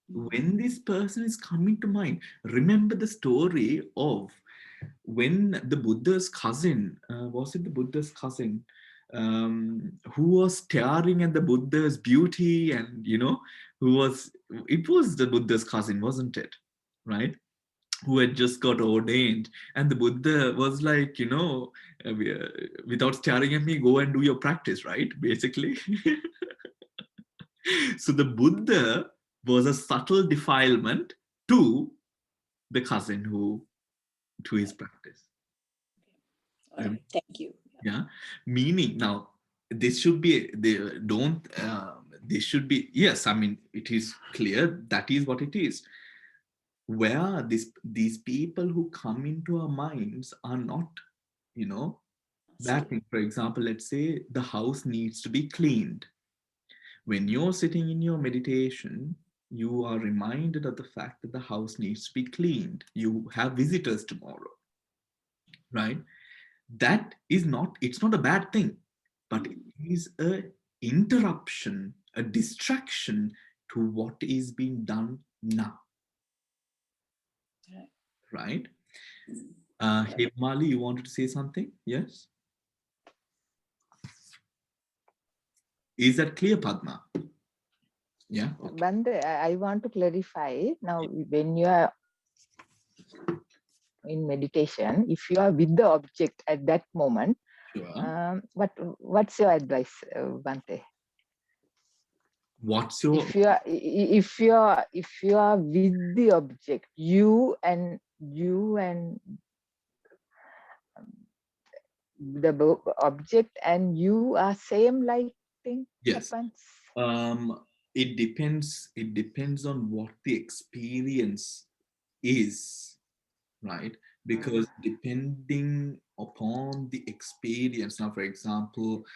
when this person is coming to mind, remember the story of when the Buddha's cousin, was it the Buddha's cousin, who was staring at the Buddha's beauty, and it was the Buddha's cousin, wasn't it? Right? Who had just got ordained, and the Buddha was like, without staring at me, go and do your practice, right? Basically. So the Buddha was a subtle defilement to the cousin to his practice. All right, thank you. Yeah, meaning now this should be this should be, yes, I mean, it is clear that is what it is. Where these people who come into our minds are not, bad thing. For example, let's say the house needs to be cleaned. When you're sitting in your meditation, you are reminded of the fact that the house needs to be cleaned. You have visitors tomorrow, right? That is not, it's not a bad thing, but it is a interruption, a distraction to what is being done now, right? Himali, you wanted to say something? Yes? Is that clear, Padma? Yeah. Okay. Bande, I want to clarify now. When you are in meditation, if you are with the object at that moment, Sure. What's your advice, Bante? What's your, if you are with the object, you and the object and you are same, like thing yes. happens? It depends on what the experience is, right? Because depending upon the experience, now for example,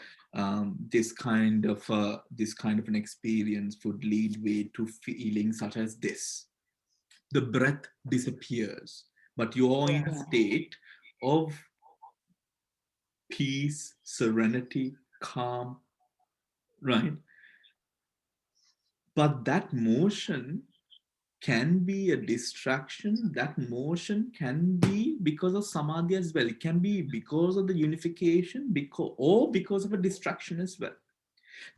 this kind of an experience would lead way to feelings such as this: the breath disappears, but you're in a state of peace, serenity, calm, right? But that motion can be a distraction. That motion can be because of samadhi as well. It can be because of the unification, because of a distraction as well.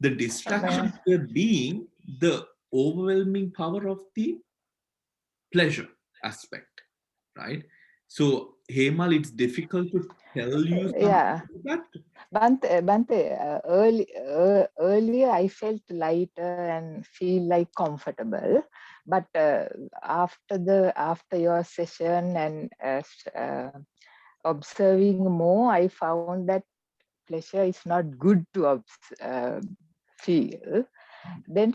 The distraction being the overwhelming power of the pleasure aspect, right? So, Hemal, it's difficult to tell you something like that. Bante, earlier I felt lighter and feel like comfortable, but after your session and observing more, I found that pleasure is not good to feel. Then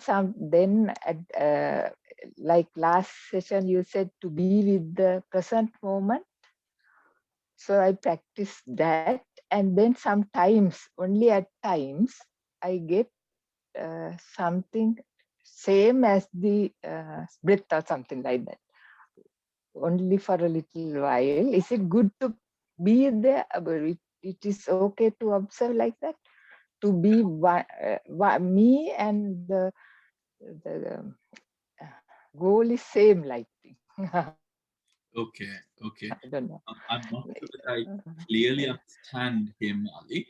at like last session you said to be with the present moment, so I practice that, and then sometimes, only at times, I get something same as the breath or something like that, only for a little while. Is it good to be there? It is okay to observe like that, to be me and the goal is same, like Okay. I don't know. I'm not sure that I clearly understand him, Ali.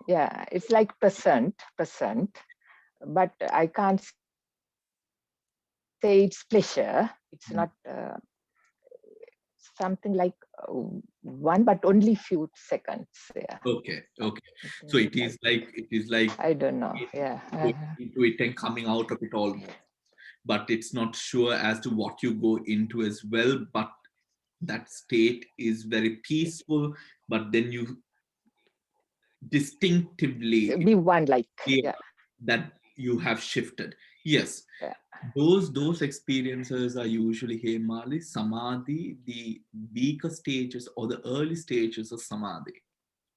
Yeah, it's like percent, but I can't say it's pleasure. It's not something like one, but only few seconds. Yeah. Okay. So it is like I don't know. Yeah. Into it and coming out of it almost, but it's not sure as to what you go into as well. But that state is very peaceful, but then you distinctively Be one, like that you have shifted. Yes. Yeah. Those experiences are usually Hemali, Samadhi, the weaker stages or the early stages of Samadhi,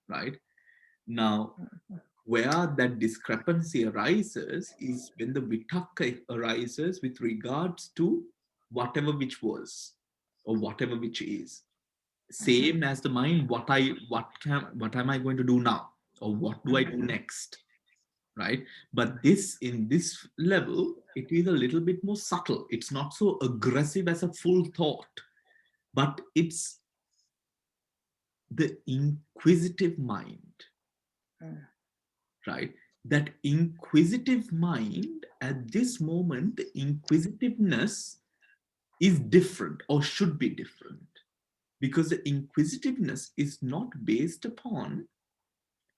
right? Now, where that discrepancy arises is when the vitakka arises with regards to whatever which was or whatever which is. Same as the mind, what am I going to do now? Or what do I do next? Right? But this, in this level, it is a little bit more subtle. It's not so aggressive as a full thought, but it's the inquisitive mind, right? That inquisitive mind, at this moment, the inquisitiveness is different or should be different, because the inquisitiveness is not based upon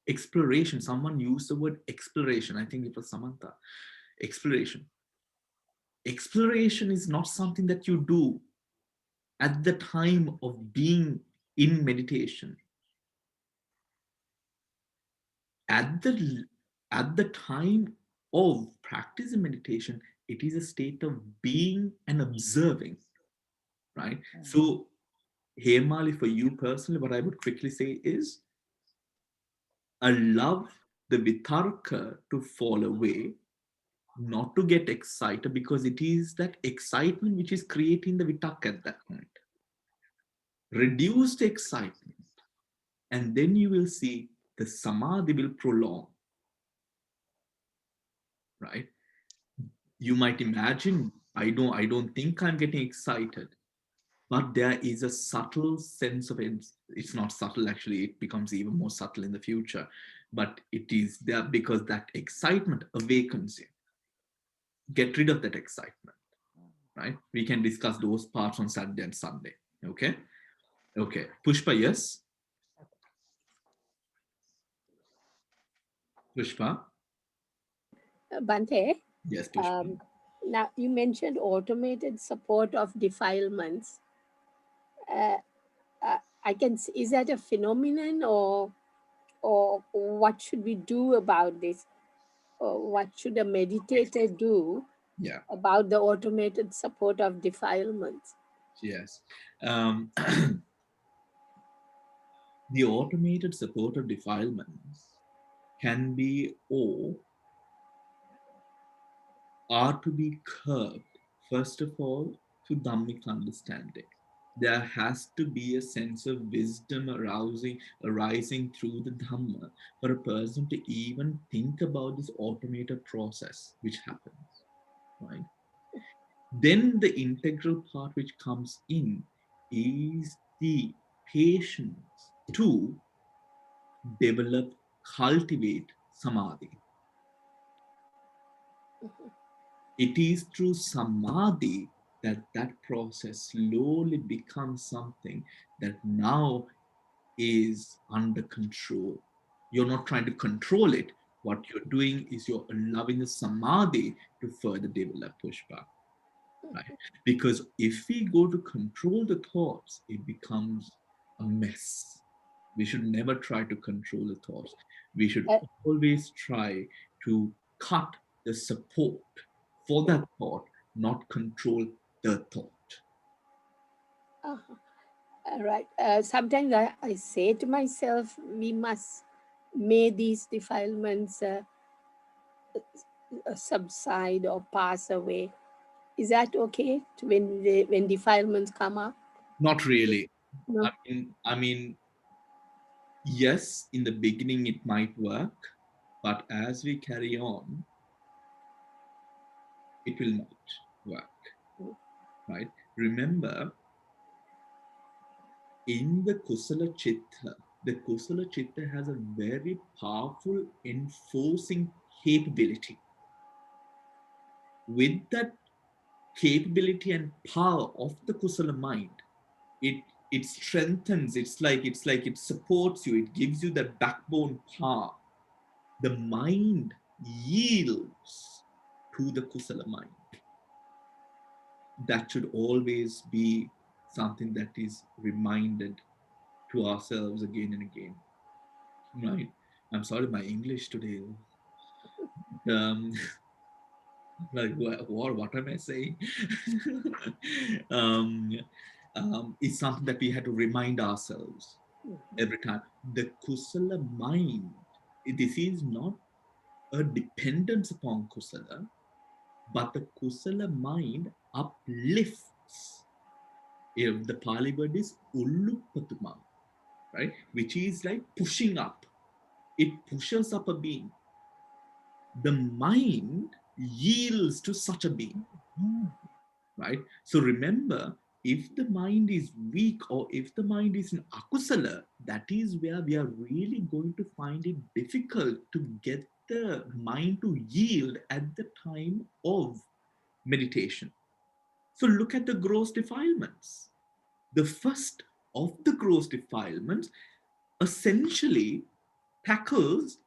exploration. Someone used the word exploration. I think it was Samantha. Exploration. Exploration is not something that you do at the time of being in meditation. At the time of practicing meditation, it is a state of being and observing, right? So, Hemali, for you personally, what I would quickly say is allow the vitarka to fall away, not to get excited, because it is that excitement which is creating the vitakka at that point. Reduce the excitement, and then you will see the samadhi will prolong, right? You might imagine, I don't think I'm getting excited, but there is a subtle sense of it. It's not subtle, actually, it becomes even more subtle in the future, but it is there because that excitement awakens you. Get rid of that excitement, right? We can discuss those parts on Saturday and Sunday. Okay. Pushpa, yes. Pushpa. Bante, Yes, Pushpa. now you mentioned automated support of defilements. I can see, is that a phenomenon, or what should we do about this? Or what should a meditator do about the automated support of defilements? Yes. The automated support of defilements can be or are to be curbed, first of all, through Dhammic understanding. There has to be a sense of wisdom arising through the Dhamma for a person to even think about this automated process which happens, right? Then the integral part which comes in is the patience to develop, cultivate samadhi. It is through samadhi that that process slowly becomes something that now is under control. You're not trying to control it. What you're doing is you're allowing the samadhi to further develop, Pushpa. Right? Because if we go to control the thoughts, it becomes a mess. We should never try to control the thoughts. We should always try to cut the support for that thought, not control the thought. Right. Sometimes I say to myself, may these defilements subside or pass away. Is that okay when defilements come up? Not really. No. I mean, yes, in the beginning it might work, but as we carry on, it will not work. Right? Remember, in the Kusala Chitta, the Kusala Chitta has a very powerful enforcing capability. With that capability and power of the Kusala mind, it strengthens, it's like it supports you, it gives you that backbone power. The mind yields to the Kusala mind. That should always be something that is reminded to ourselves again and again. Right. I'm sorry, my English today. Like what am I saying? It's something that we had to remind ourselves every time. The Kusala mind this is not a dependence upon kusala, but the kusala mind uplifts. If the Pali word is ullupatuma, right, which is like pushing up. It pushes up a being. The mind yields to such a being, right? So remember, if the mind is weak or if the mind is in akusala, that is where we are really going to find it difficult to get the mind to yield at the time of meditation. So look at the gross defilements. The first of the gross defilements essentially tackles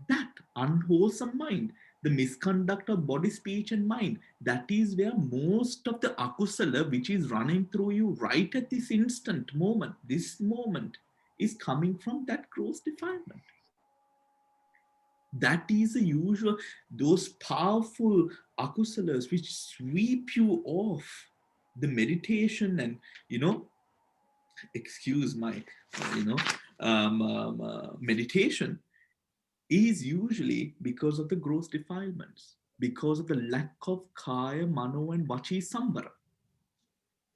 that unwholesome mind, the misconduct of body, speech, and mind. That is where most of the akusala, which is running through you right at this instant moment, this moment, is coming from that gross defilement. That is the usual, those powerful akusalas which sweep you off the meditation and, excuse my, meditation is usually because of the gross defilements, because of the lack of kaya, mano, and vachi sambara,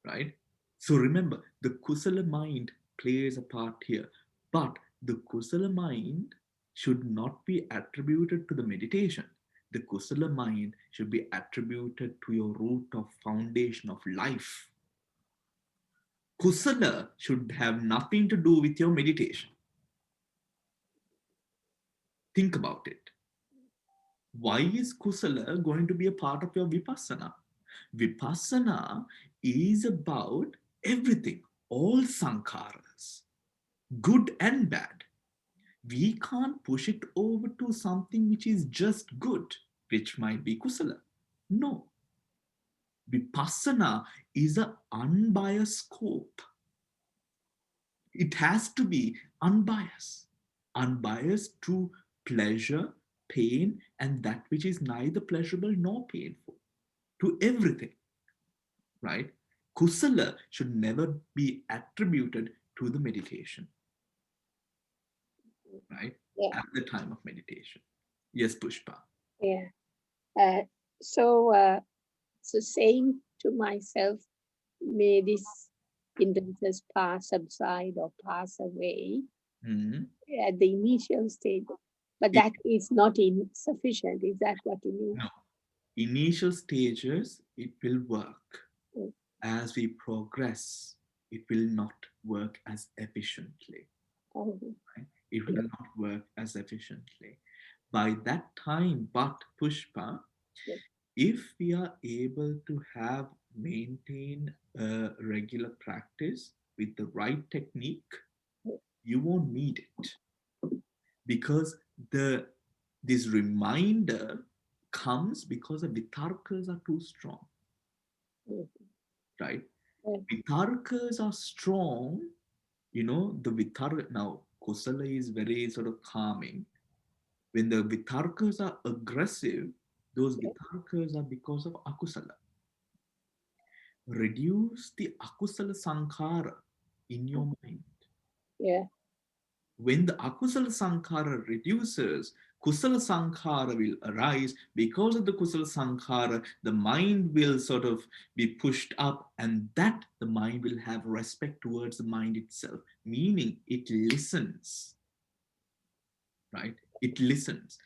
right? So remember, the kusala mind plays a part here, but the kusala mind should not be attributed to the meditation. The kusala mind should be attributed to your root of foundation of life. Kusala should have nothing to do with your meditation. Think about it. Why is kusala going to be a part of your vipassana? Vipassana is about everything, all sankharas, good and bad. We can't push it over to something which is just good, which might be kusala. No. Vipassana is an unbiased scope. It has to be unbiased. Unbiased to pleasure, pain, and that which is neither pleasurable nor painful. To everything, right? Kusala should never be attributed to the meditation, right? Yeah. At the time of meditation. Yes, Pushpa. Yeah. So saying to myself, may this hindrances pass subside or pass away at the initial stage, but that is not insufficient. Is that what you mean? No. Initial stages, it will work. As we progress, it will not work as efficiently. Right? It will not work as efficiently. By that time, but Pushpa, if we are able to have maintain a regular practice with the right technique, you won't need it, because this reminder comes because the vitarkas are too strong, right? Vitarkas are strong, the vitarka, now kusala is very sort of calming. When the vitarkas are aggressive, those vitarkas are because of akusala. Reduce the akusala sankhara in your mind. Yeah. When the akusala sankhara reduces, kusala sankhara will arise. Because of the kusala sankhara, the mind will sort of be pushed up, and that the mind will have respect towards the mind itself, meaning it listens, right? It listens.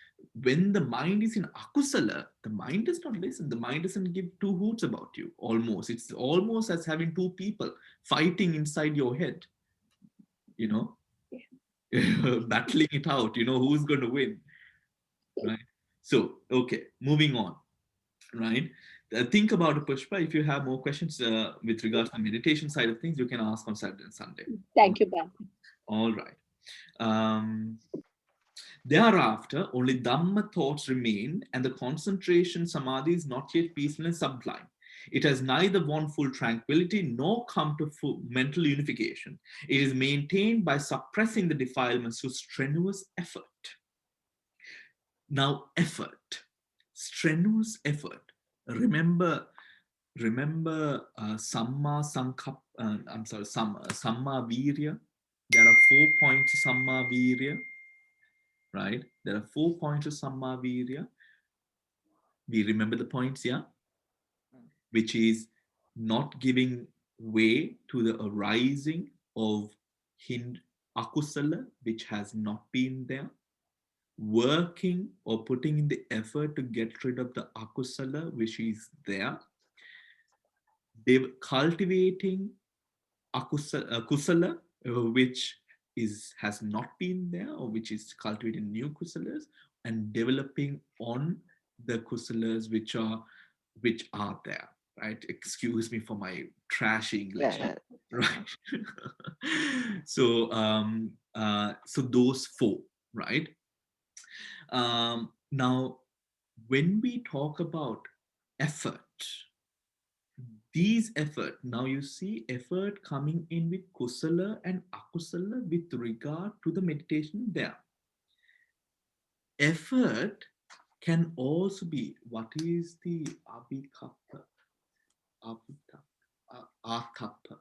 When the mind is in akusala, the mind does not listen. The mind doesn't give two hoots about you, almost. It's almost as having two people fighting inside your head, battling it out, who's going to win, right? So, okay, moving on, right? Think about it, Pushpa. If you have more questions with regards to the meditation side of things, you can ask on Saturday and Sunday. Thank you, Baba. All right. Thereafter, only Dhamma thoughts remain, and the concentration samadhi is not yet peaceful and sublime. It has neither won full tranquility nor come to full mental unification. It is maintained by suppressing the defilements through strenuous effort. Now, effort, strenuous effort. Remember Samma Sankap, Samma Virya. There are 4 points to Samma Virya. right? There are 4 points of Sammavirya. We remember the points, yeah? Which is not giving way to the arising of akusala, which has not been there. Working or putting in the effort to get rid of the akusala, which is there. Cultivating kusala, which has not been there, or which is cultivating new kusalas, and developing on the kusalas which are there, right? Excuse me for my trash English, right? So so those 4, right? Now when we talk about effort, these effort, now you see effort coming in with kusala and akusala with regard to the meditation there. Effort can also be, what is the abhikappa, atappa,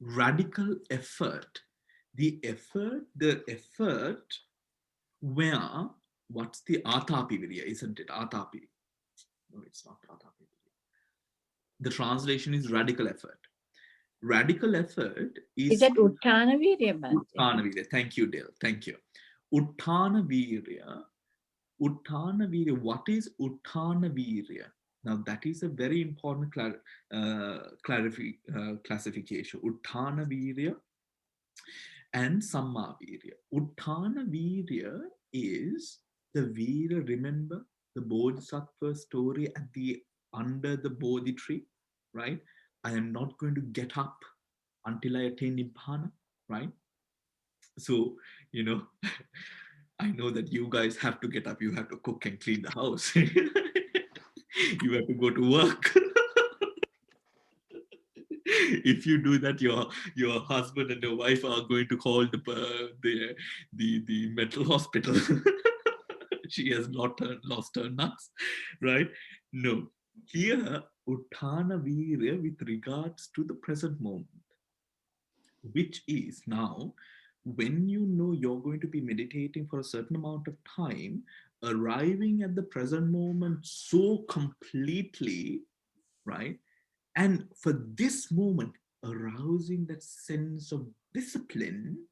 radical effort, the effort where, what's the atapi virya, isn't it? Atapi. No, it's not atapi virya. The translation is radical effort. Radical effort is that Utthana Virya? Utthana Virya. Thank you, Dale. Thank you. Utthana Virya. Utthana Virya. What is Utthana Virya? Now that is a very important classification. Utthana Virya and Samma Virya. Utthana Virya is the Virya. Remember the Bodhisattva story at the under the Bodhi tree, right? I am not going to get up until I attain Nibbana, right? So, you know, I know that you guys have to get up, you have to cook and clean the house. You have to go to work. If you do that, your husband and your wife are going to call the mental hospital. She has lost her nuts, right? No. Here, Utthana Virya with regards to the present moment, which is now, when you know you're going to be meditating for a certain amount of time, arriving at the present moment so completely, right? And for this moment, arousing that sense of discipline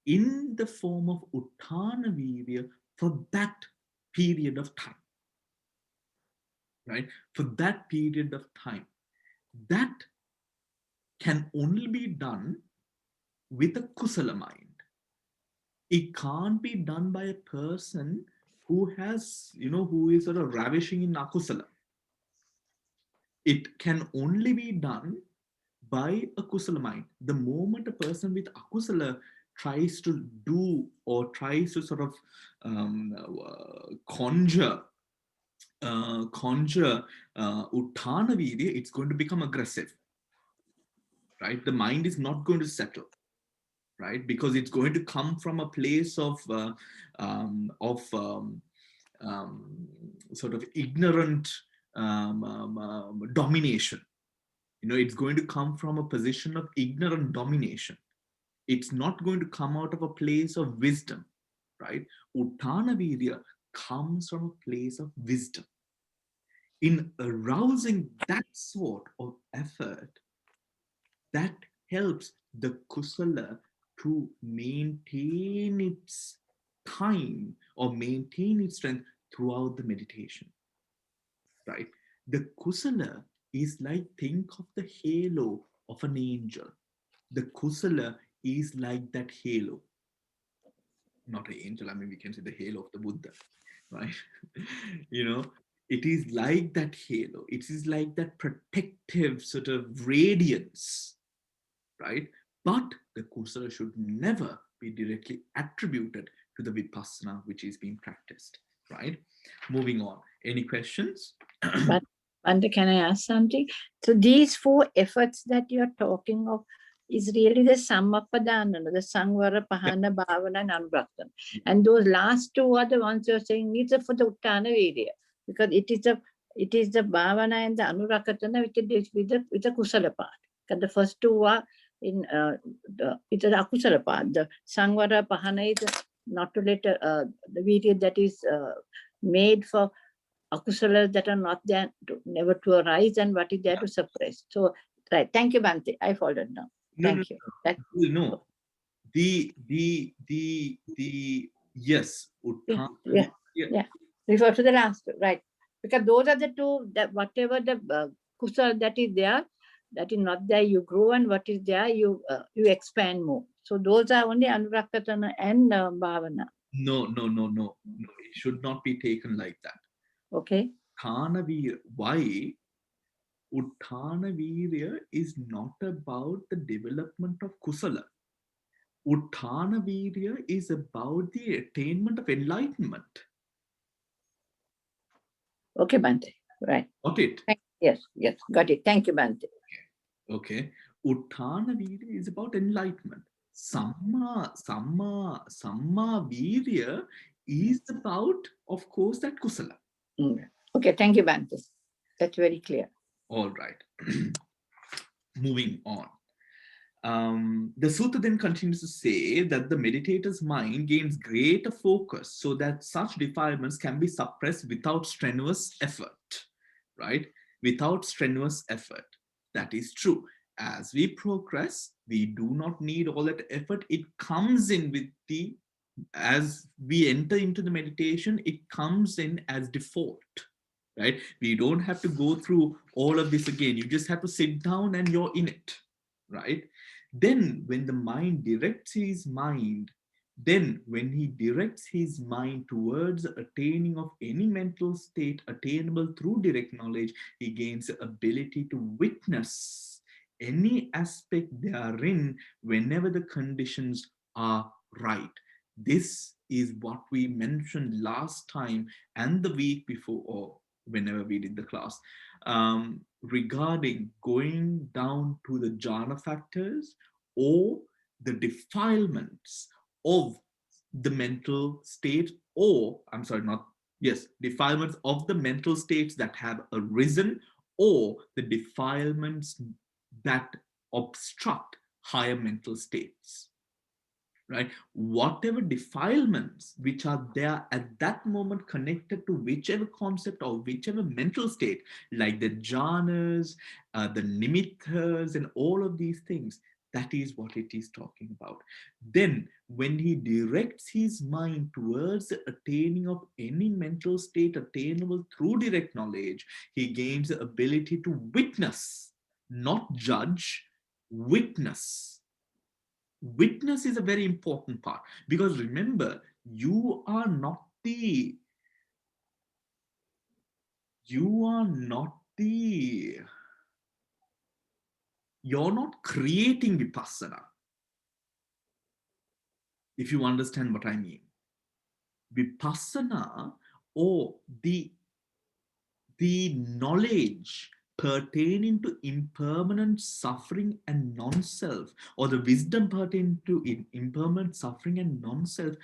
in the form of Utthana Virya for that period of time, right? For that period of time. That can only be done with a kusala mind. It can't be done by a person who has, who is sort of ravishing in akusala. It can only be done by a kusala mind. The moment a person with akusala tries to do or tries to sort of conjure Utthana Virya, it's going to become aggressive, right? The mind is not going to settle, right? Because it's going to come from a place of sort of ignorant domination. It's going to come from a position of ignorant domination. It's not going to come out of a place of wisdom, right? Utthana Virya comes from a place of wisdom. In arousing that sort of effort, that helps the kusala to maintain its time or maintain its strength throughout the meditation, right? The kusala is like, think of the halo of an angel. The kusala is like that halo. Not an angel, I mean, we can say the halo of the Buddha, right? It is like that halo. It is like that protective sort of radiance, right? But the kusala should never be directly attributed to the vipassana which is being practiced, right? Moving on. Any questions? But Bhante, can I ask something? So these 4 efforts that you're talking of is really the Sammapadana, the Sangvara, Pahana, Bhavana, and Anubhaktana. And those last 2 are the ones you're saying needs for the Utthana Virya, because it is the Bhavana and the Anurakatana which is with the Kusala part. Because the first 2 are it's an akusala part. The Sangvara Pahana is not to let the virya that is made for akusala that are not there, never to arise, and what is there to suppress. So, right. Thank you, Bhante. I followed now. Thank you. No. Yes. Yeah. Refer to the last, right? Because those are the two, that whatever the kusala that is there, that is not there, you grow, and what is there, you expand more. So those are only Anurakatana and Bhavana. No. It should not be taken like that. Okay. Why? Utthana Virya is not about the development of kusala. Utthana Virya is about the attainment of enlightenment. Okay, Bhante. Right. Got it? Yes, got it. Thank you, Bhante. Okay. Utthana Virya is about enlightenment. Samma Virya is about, of course, that kusala. Okay, thank you, Bhante. That's very clear. All right. Moving on. The sutta then continues to say that the meditator's mind gains greater focus so that such defilements can be suppressed without strenuous effort, right? Without strenuous effort. That is true. As we progress, we do not need all that effort. It comes in with as we enter into the meditation, it comes in as default, right? We don't have to go through all of this again. You just have to sit down and you're in it, right? Then when the mind directs his mind, when he directs his mind towards the attaining of any mental state attainable through direct knowledge, he gains the ability to witness any aspect therein whenever the conditions are right. This is what we mentioned last time and the week before, or whenever we did the class, regarding going down to the jhana factors or the defilements of the mental state, or defilements of the mental states that have arisen, or the defilements that obstruct higher mental states. Right? Whatever defilements which are there at that moment connected to whichever concept or whichever mental state, like the jhanas, the nimittas, and all of these things, that is what it is talking about. Then, when he directs his mind towards the attaining of any mental state attainable through direct knowledge, he gains the ability to witness, not judge, witness. Witness is a very important part, because remember, you're not creating vipassana, if you understand what I mean. Vipassana, or the knowledge pertaining to impermanent suffering and non-self, or the wisdom pertaining to impermanent suffering and non-self,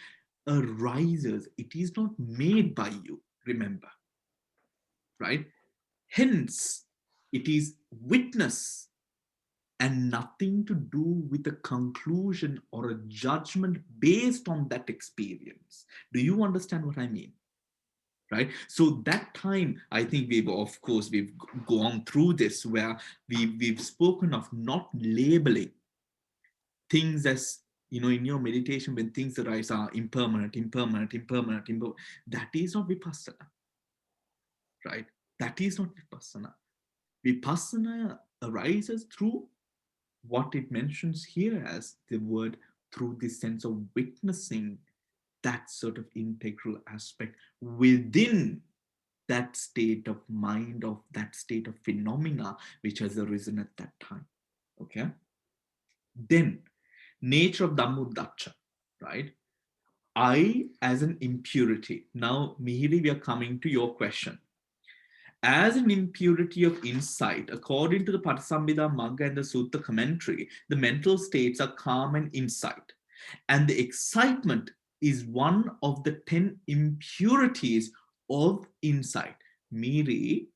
arises. It is not made by you, remember, right? Hence, it is witness and nothing to do with a conclusion or a judgment based on that experience. Do you understand what I mean? Right? So that time, I think we've gone through this, where we've spoken of not labeling things as, in your meditation, when things arise are impermanent. That is not vipassana, right? That is not vipassana. Vipassana arises through what it mentions here as the word, through this sense of witnessing that sort of integral aspect within that state of mind, of that state of phenomena which has arisen at that time. Okay. Then, nature of Dhammuddacca, right? I as an impurity. Now, Mihiri, we are coming to your question. As an impurity of insight, according to the Patipadā Magga and the Sutta commentary, the mental states are calm and insight. And the excitement is one of the 10 impurities of insight. Miri,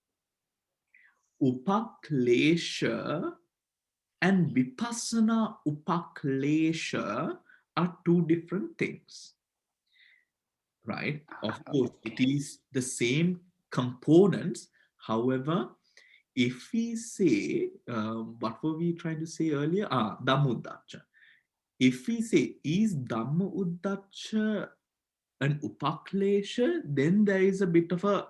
upaklesha and vipassana upaklesha are two different things, right? Of course, it is the same components. However, if we say, what were we trying to say earlier? Dhamma uddacha. If we say, is Dhamma uddacha an upaklesha, then there is a bit of a,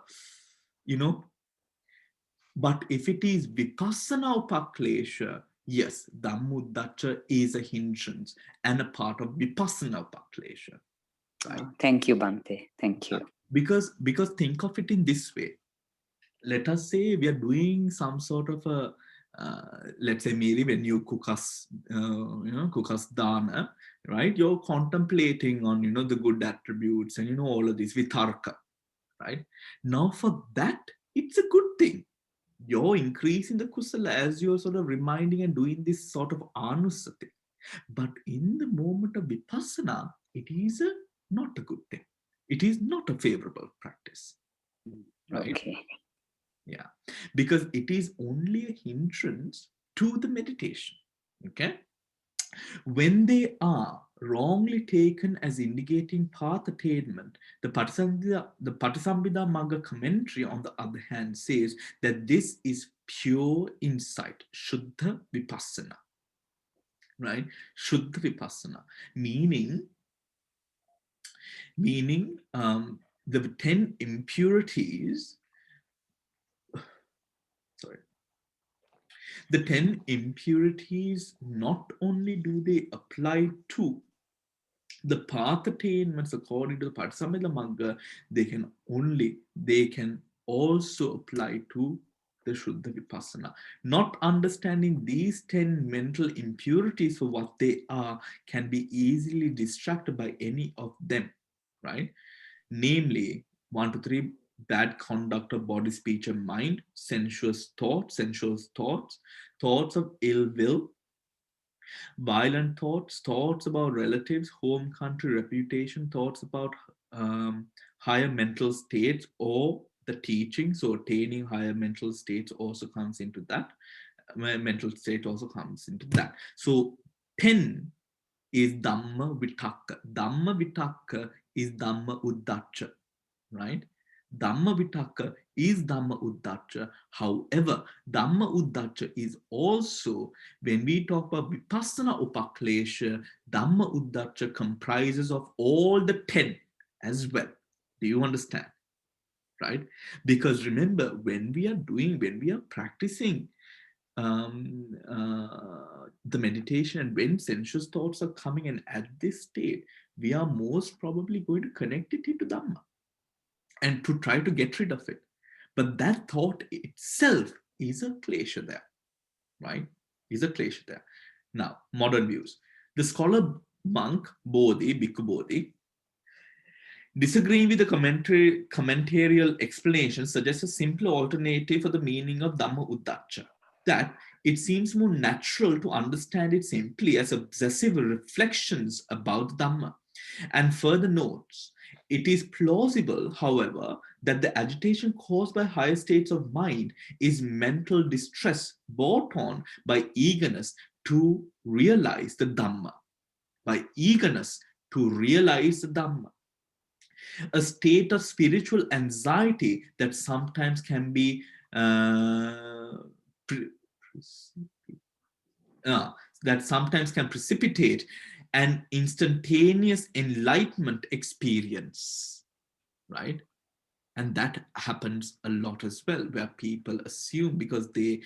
but if it is vipassana upaklesha, yes, Dhamma uddacha is a hindrance and a part of vipassana upaklesha. Right? Thank you, Bhante. Thank you. Because think of it in this way. Let us say we are doing some sort of a, let's say maybe when you cook us, cook us dana, right? You're contemplating on, the good attributes and, all of this vitarka, right? Now for that, it's a good thing. You're increasing the kusala as you're sort of reminding and doing this sort of anusati. But in the moment of vipassana, it is not a good thing. It is not a favorable practice. Right? Okay. Yeah, because it is only a hindrance to the meditation. Okay. When they are wrongly taken as indicating path attainment, the Patipadā Magga commentary, on the other hand, says that this is pure insight, Shuddha Vipassana. Right? Shuddha Vipassana, meaning the 10 impurities. Sorry. The 10 impurities, not only do they apply to the path attainments according to the Patipadā Magga, they can also apply to the Shuddha Vipassana. Not understanding these 10 mental impurities for what they are can be easily distracted by any of them, right? Namely, 1 to 3, bad conduct of body, speech, and mind, sensuous thoughts, thoughts of ill will, violent thoughts, thoughts about relatives, home, country, reputation, thoughts about higher mental states or the teaching. So attaining higher mental states also comes into that. Mental state also comes into that. So 10 is Dhamma Vitakka. Dhamma Vitakka is Dhamma Uddacha, right? Dhamma Vitakka is Dhamma Uddacha. However, Dhamma Uddacha is also, when we talk about Vipassana Upaklesha, Dhamma Uddacha comprises of all the 10 as well. Do you understand? Right? Because remember, when we are practicing the meditation, and when sensuous thoughts are coming, and at this state, we are most probably going to connect it into Dhamma and to try to get rid of it. But that thought itself is a klesha there, right? Is a klesha there. Now, modern views. The scholar monk Bodhi, Bhikkhu Bodhi, disagreeing with the commentarial explanation, suggests a simpler alternative for the meaning of Dhamma Uddacha, that it seems more natural to understand it simply as obsessive reflections about Dhamma. And further notes, it is plausible, however, that the agitation caused by higher states of mind is mental distress brought on by eagerness to realize the Dhamma. By eagerness to realize the Dhamma. A state of spiritual anxiety that sometimes can be precipitate an instantaneous enlightenment experience, right? And that happens a lot as well, where people assume, because they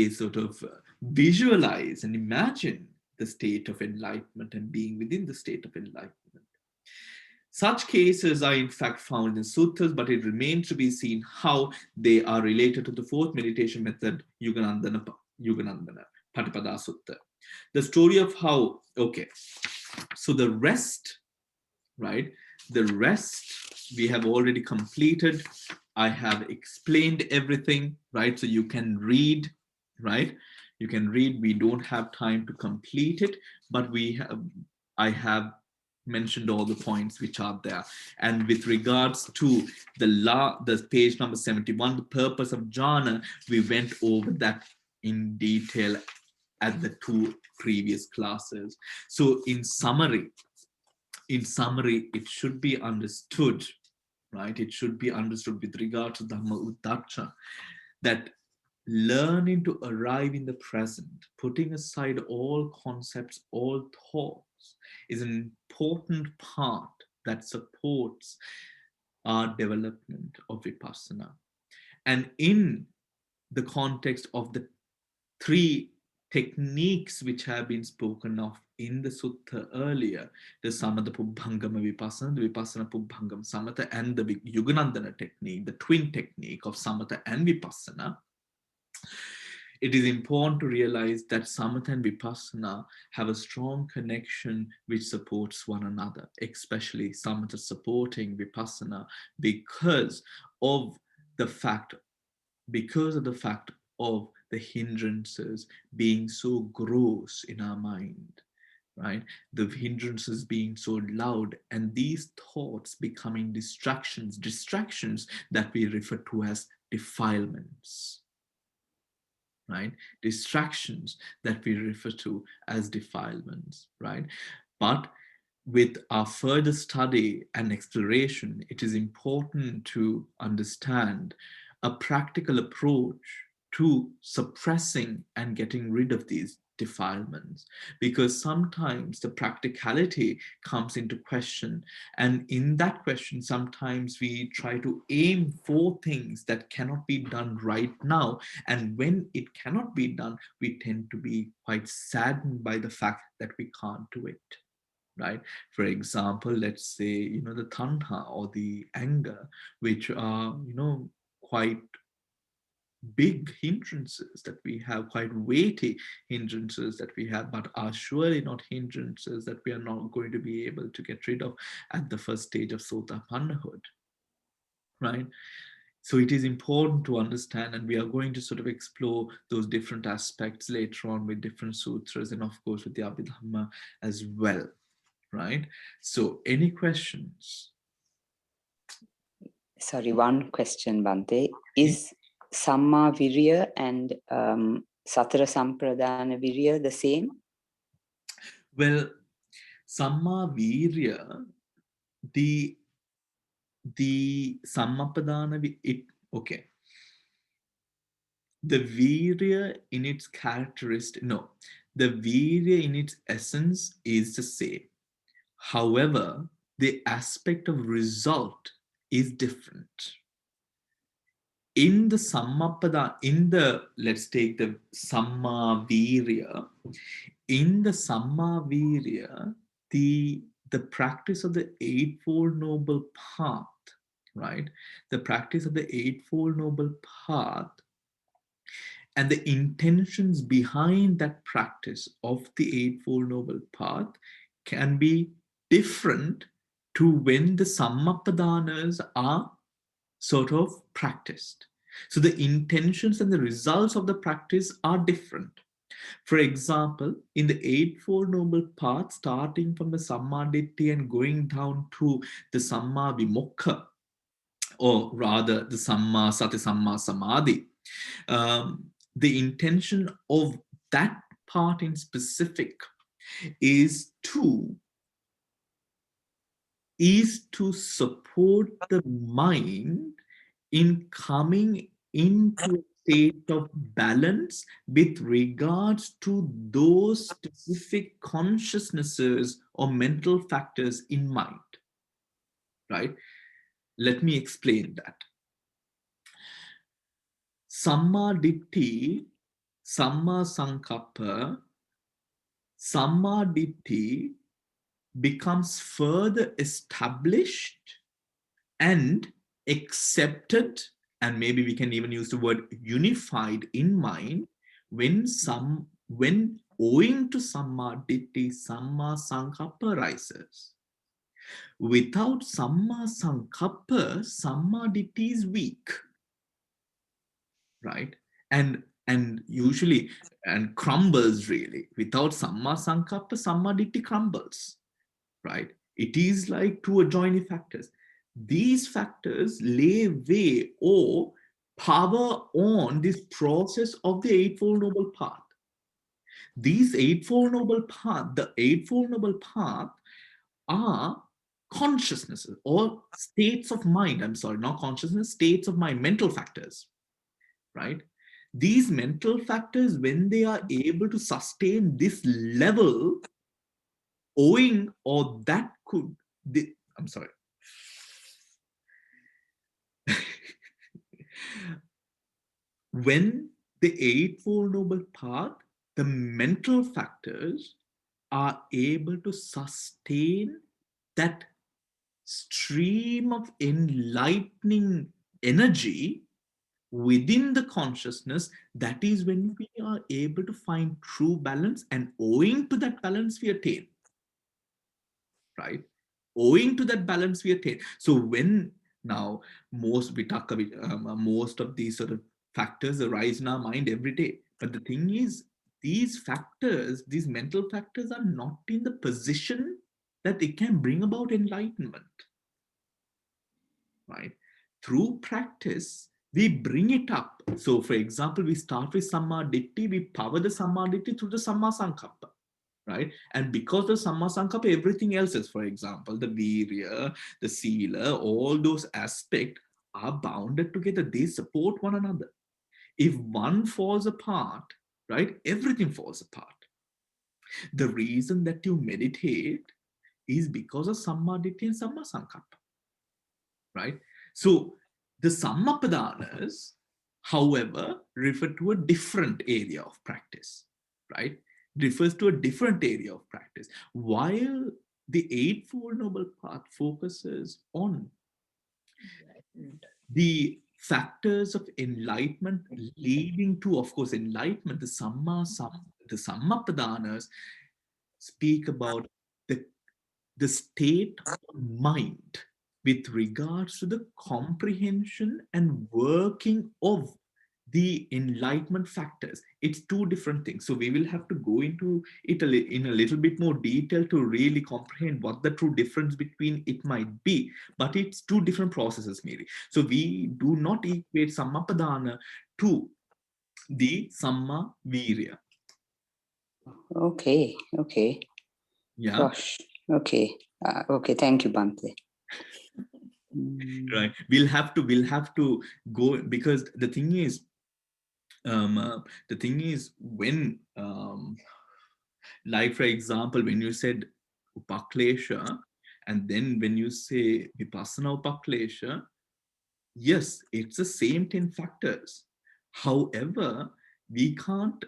sort of visualize and imagine the state of enlightenment and being within the state of enlightenment. Such cases are in fact found in suttas, but it remains to be seen how they are related to the fourth meditation method, Yuganandana, Patipadā Sutta. The story of how, okay, so the rest, right? The rest we have already completed. I have explained everything, right? So you can read, right? You can read. We don't have time to complete it, but I have mentioned all the points which are there. And with regards to the page number 71, the purpose of jhana, we went over that in detail at the 2 previous classes. So in summary, it should be understood, right? It should be understood with regard to Dhamma Uddhacha, that learning to arrive in the present, putting aside all concepts, all thoughts, is an important part that supports our development of Vipassana. And in the context of the 3 techniques which have been spoken of in the sutta earlier, the Samatha Pubbhangama Vipassana, the Vipassana Pubbhangama Samatha, and the Yuganandana technique, the twin technique of Samatha and Vipassana, it is important to realize that Samatha and Vipassana have a strong connection which supports one another, especially Samatha supporting Vipassana because of the fact of the hindrances being so gross in our mind, right? The hindrances being so loud, and these thoughts becoming distractions that we refer to as defilements, right? Distractions that we refer to as defilements, right? But with our further study and exploration, it is important to understand a practical approach to suppressing and getting rid of these defilements, because sometimes the practicality comes into question, and in that question sometimes we try to aim for things that cannot be done right now, and when it cannot be done, we tend to be quite saddened by the fact that we can't do it, right? For example, let's say, the tanha or the anger, which are, quite big hindrances that we have, quite weighty hindrances that we have, but are surely not hindrances that we are not going to be able to get rid of at the first stage of Sotapannahood, right? So it is important to understand, and we are going to sort of explore those different aspects later on with different sutras, and of course with the Abhidhamma as well, right? So any questions? Sorry, one question, Bhante. Is Samma Virya and Satara Sampradana Virya the same? Well, Samma Virya, the Sammapadana, okay. The Virya in its characteristic, no, the Virya in its essence is the same. However, the aspect of result is different. In the Sammapada, let's take the Samma Virya. In the Samma Virya, the practice of the Eightfold Noble Path, right? The practice of the Eightfold Noble Path and the intentions behind that practice of the Eightfold Noble Path can be different to when the Sammapadanas are sort of practiced. So the intentions and the results of the practice are different. For example, in the Eightfold Noble Path, starting from the Sammaditthi and going down to the Samma Vimokha, or rather the Samma Sati Samma Samadhi, the intention of that part in specific is to support the mind in coming into a state of balance with regards to those specific consciousnesses or mental factors in mind, right? Let me explain that. Samma Ditti, Samma Sankappa, Samma Ditti becomes further established and accepted, and maybe we can even use the word unified in mind when owing to Samma Ditti, Samma Sankappa rises. Without Samma Sankappa, Samma Ditti is weak, right? And usually crumbles really. Without Samma Sankappa, Samma Ditti crumbles, right? It is like 2 adjoining factors. These factors lay way or power on this process of the Eightfold Noble Path. These Eightfold Noble Path, the Eightfold Noble Path are consciousnesses or states of mind. I'm sorry, not consciousness, states of mind, mental factors, right? These mental factors, when they are able to sustain this level, owing or that could, I'm sorry. When the Eightfold Noble Path, the mental factors are able to sustain that stream of enlightening energy within the consciousness, that is when we are able to find true balance, and owing to that balance we attain, right? Owing to that balance we attain. So when now most most of these sort of factors arise in our mind every day, but the thing is, these factors, these mental factors, are not in the position that it can bring about enlightenment, right? Through practice, we bring it up. So for example, we start with Samma Ditti, we power the Samma Ditti through the Samma Sankappa, right? And because the Samma Sankappa, everything else is, for example, the Virya, the Sila, all those aspects are bounded together. They support one another. If one falls apart, right, everything falls apart. The reason that you meditate is because of Samma Ditti and Samma Sankappa, right? So the Sammapadanas, however, refer to a different area of practice, right? Refers to a different area of practice. While the Eightfold Noble Path focuses on the factors of enlightenment leading to, of course, enlightenment, the Sammapadanas speak about the state of mind with regards to the comprehension and working of the enlightenment factors. It's two different things. So we will have to go into it in a little bit more detail to really comprehend what the true difference between it might be. But it's two different processes, Mary. So we do not equate Sammapadana to the Samma Virya. Okay, okay. Yeah. Gosh, okay. Okay, thank you, Bhante. Right. We'll have to go, because the thing is, when like for example, when you said upaklesha, and then when you say vipassana upaklesha, yes, it's the same 10 factors. However, we can't,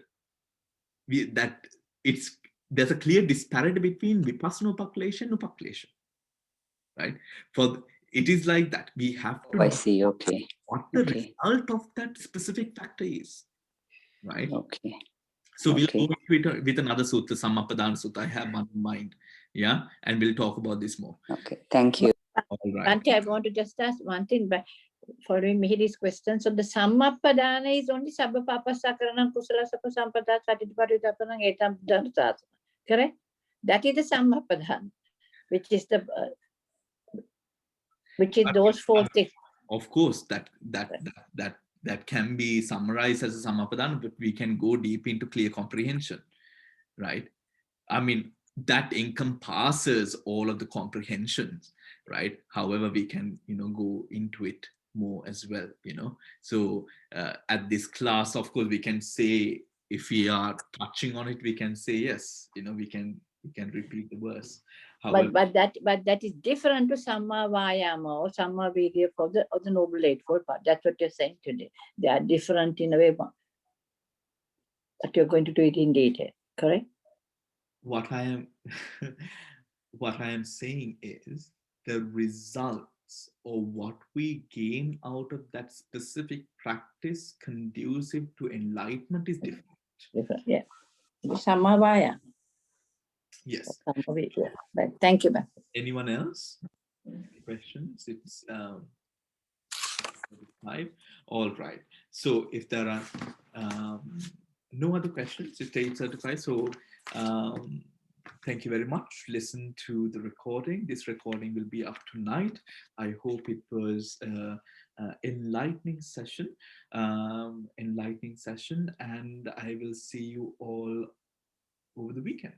there's a clear disparity between vipassana upaklesha and upaklesha, right? It is like that. We have to I see, okay. what the Okay. result of that specific factor is, right? Okay. So we'll Okay. go into it with another sutta, Sammapadana Sutta. I have one in mind. Yeah. And we'll talk about this more. Okay. Thank you. All right. Bhante, I want to just ask one thing, but following Mihiri's question. So the Sammapadana is only Sabba Papa Sakaranam Kusala Sapa Sampada Satiparidapanang Etam Dhanasasana. Correct? That is the Sammapadana, which is those four things. Of course, that can be summarized as a Sammapadana, but we can go deep into clear comprehension, right? I mean, that encompasses all of the comprehensions, right? However, we can, go into it more as well, So at this class, of course, we can say, if we are touching on it, we can say, yes, we can repeat the verse. However, but that is different to Samma Vayama or Samma Virya for the Noble Eightfold Path. That's what you're saying today. They are different in a way, but you're going to do it in detail, correct? What I am saying is the results or what we gain out of that specific practice conducive to enlightenment is different. Different, yeah. Samavaya. Yes. Right. Thank you, ma'am. Anyone else? Questions? It's 5. All right. So if there are no other questions, it's 8:35. So thank you very much. Listen to the recording. This recording will be up tonight. I hope it was enlightening session, and I will see you all over the weekend.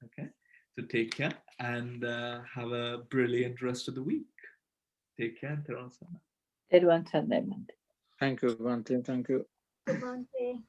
Okay, so take care and have a brilliant rest of the week. Take care, Terasana. Thank you, Bhante. Thank you. Bhante.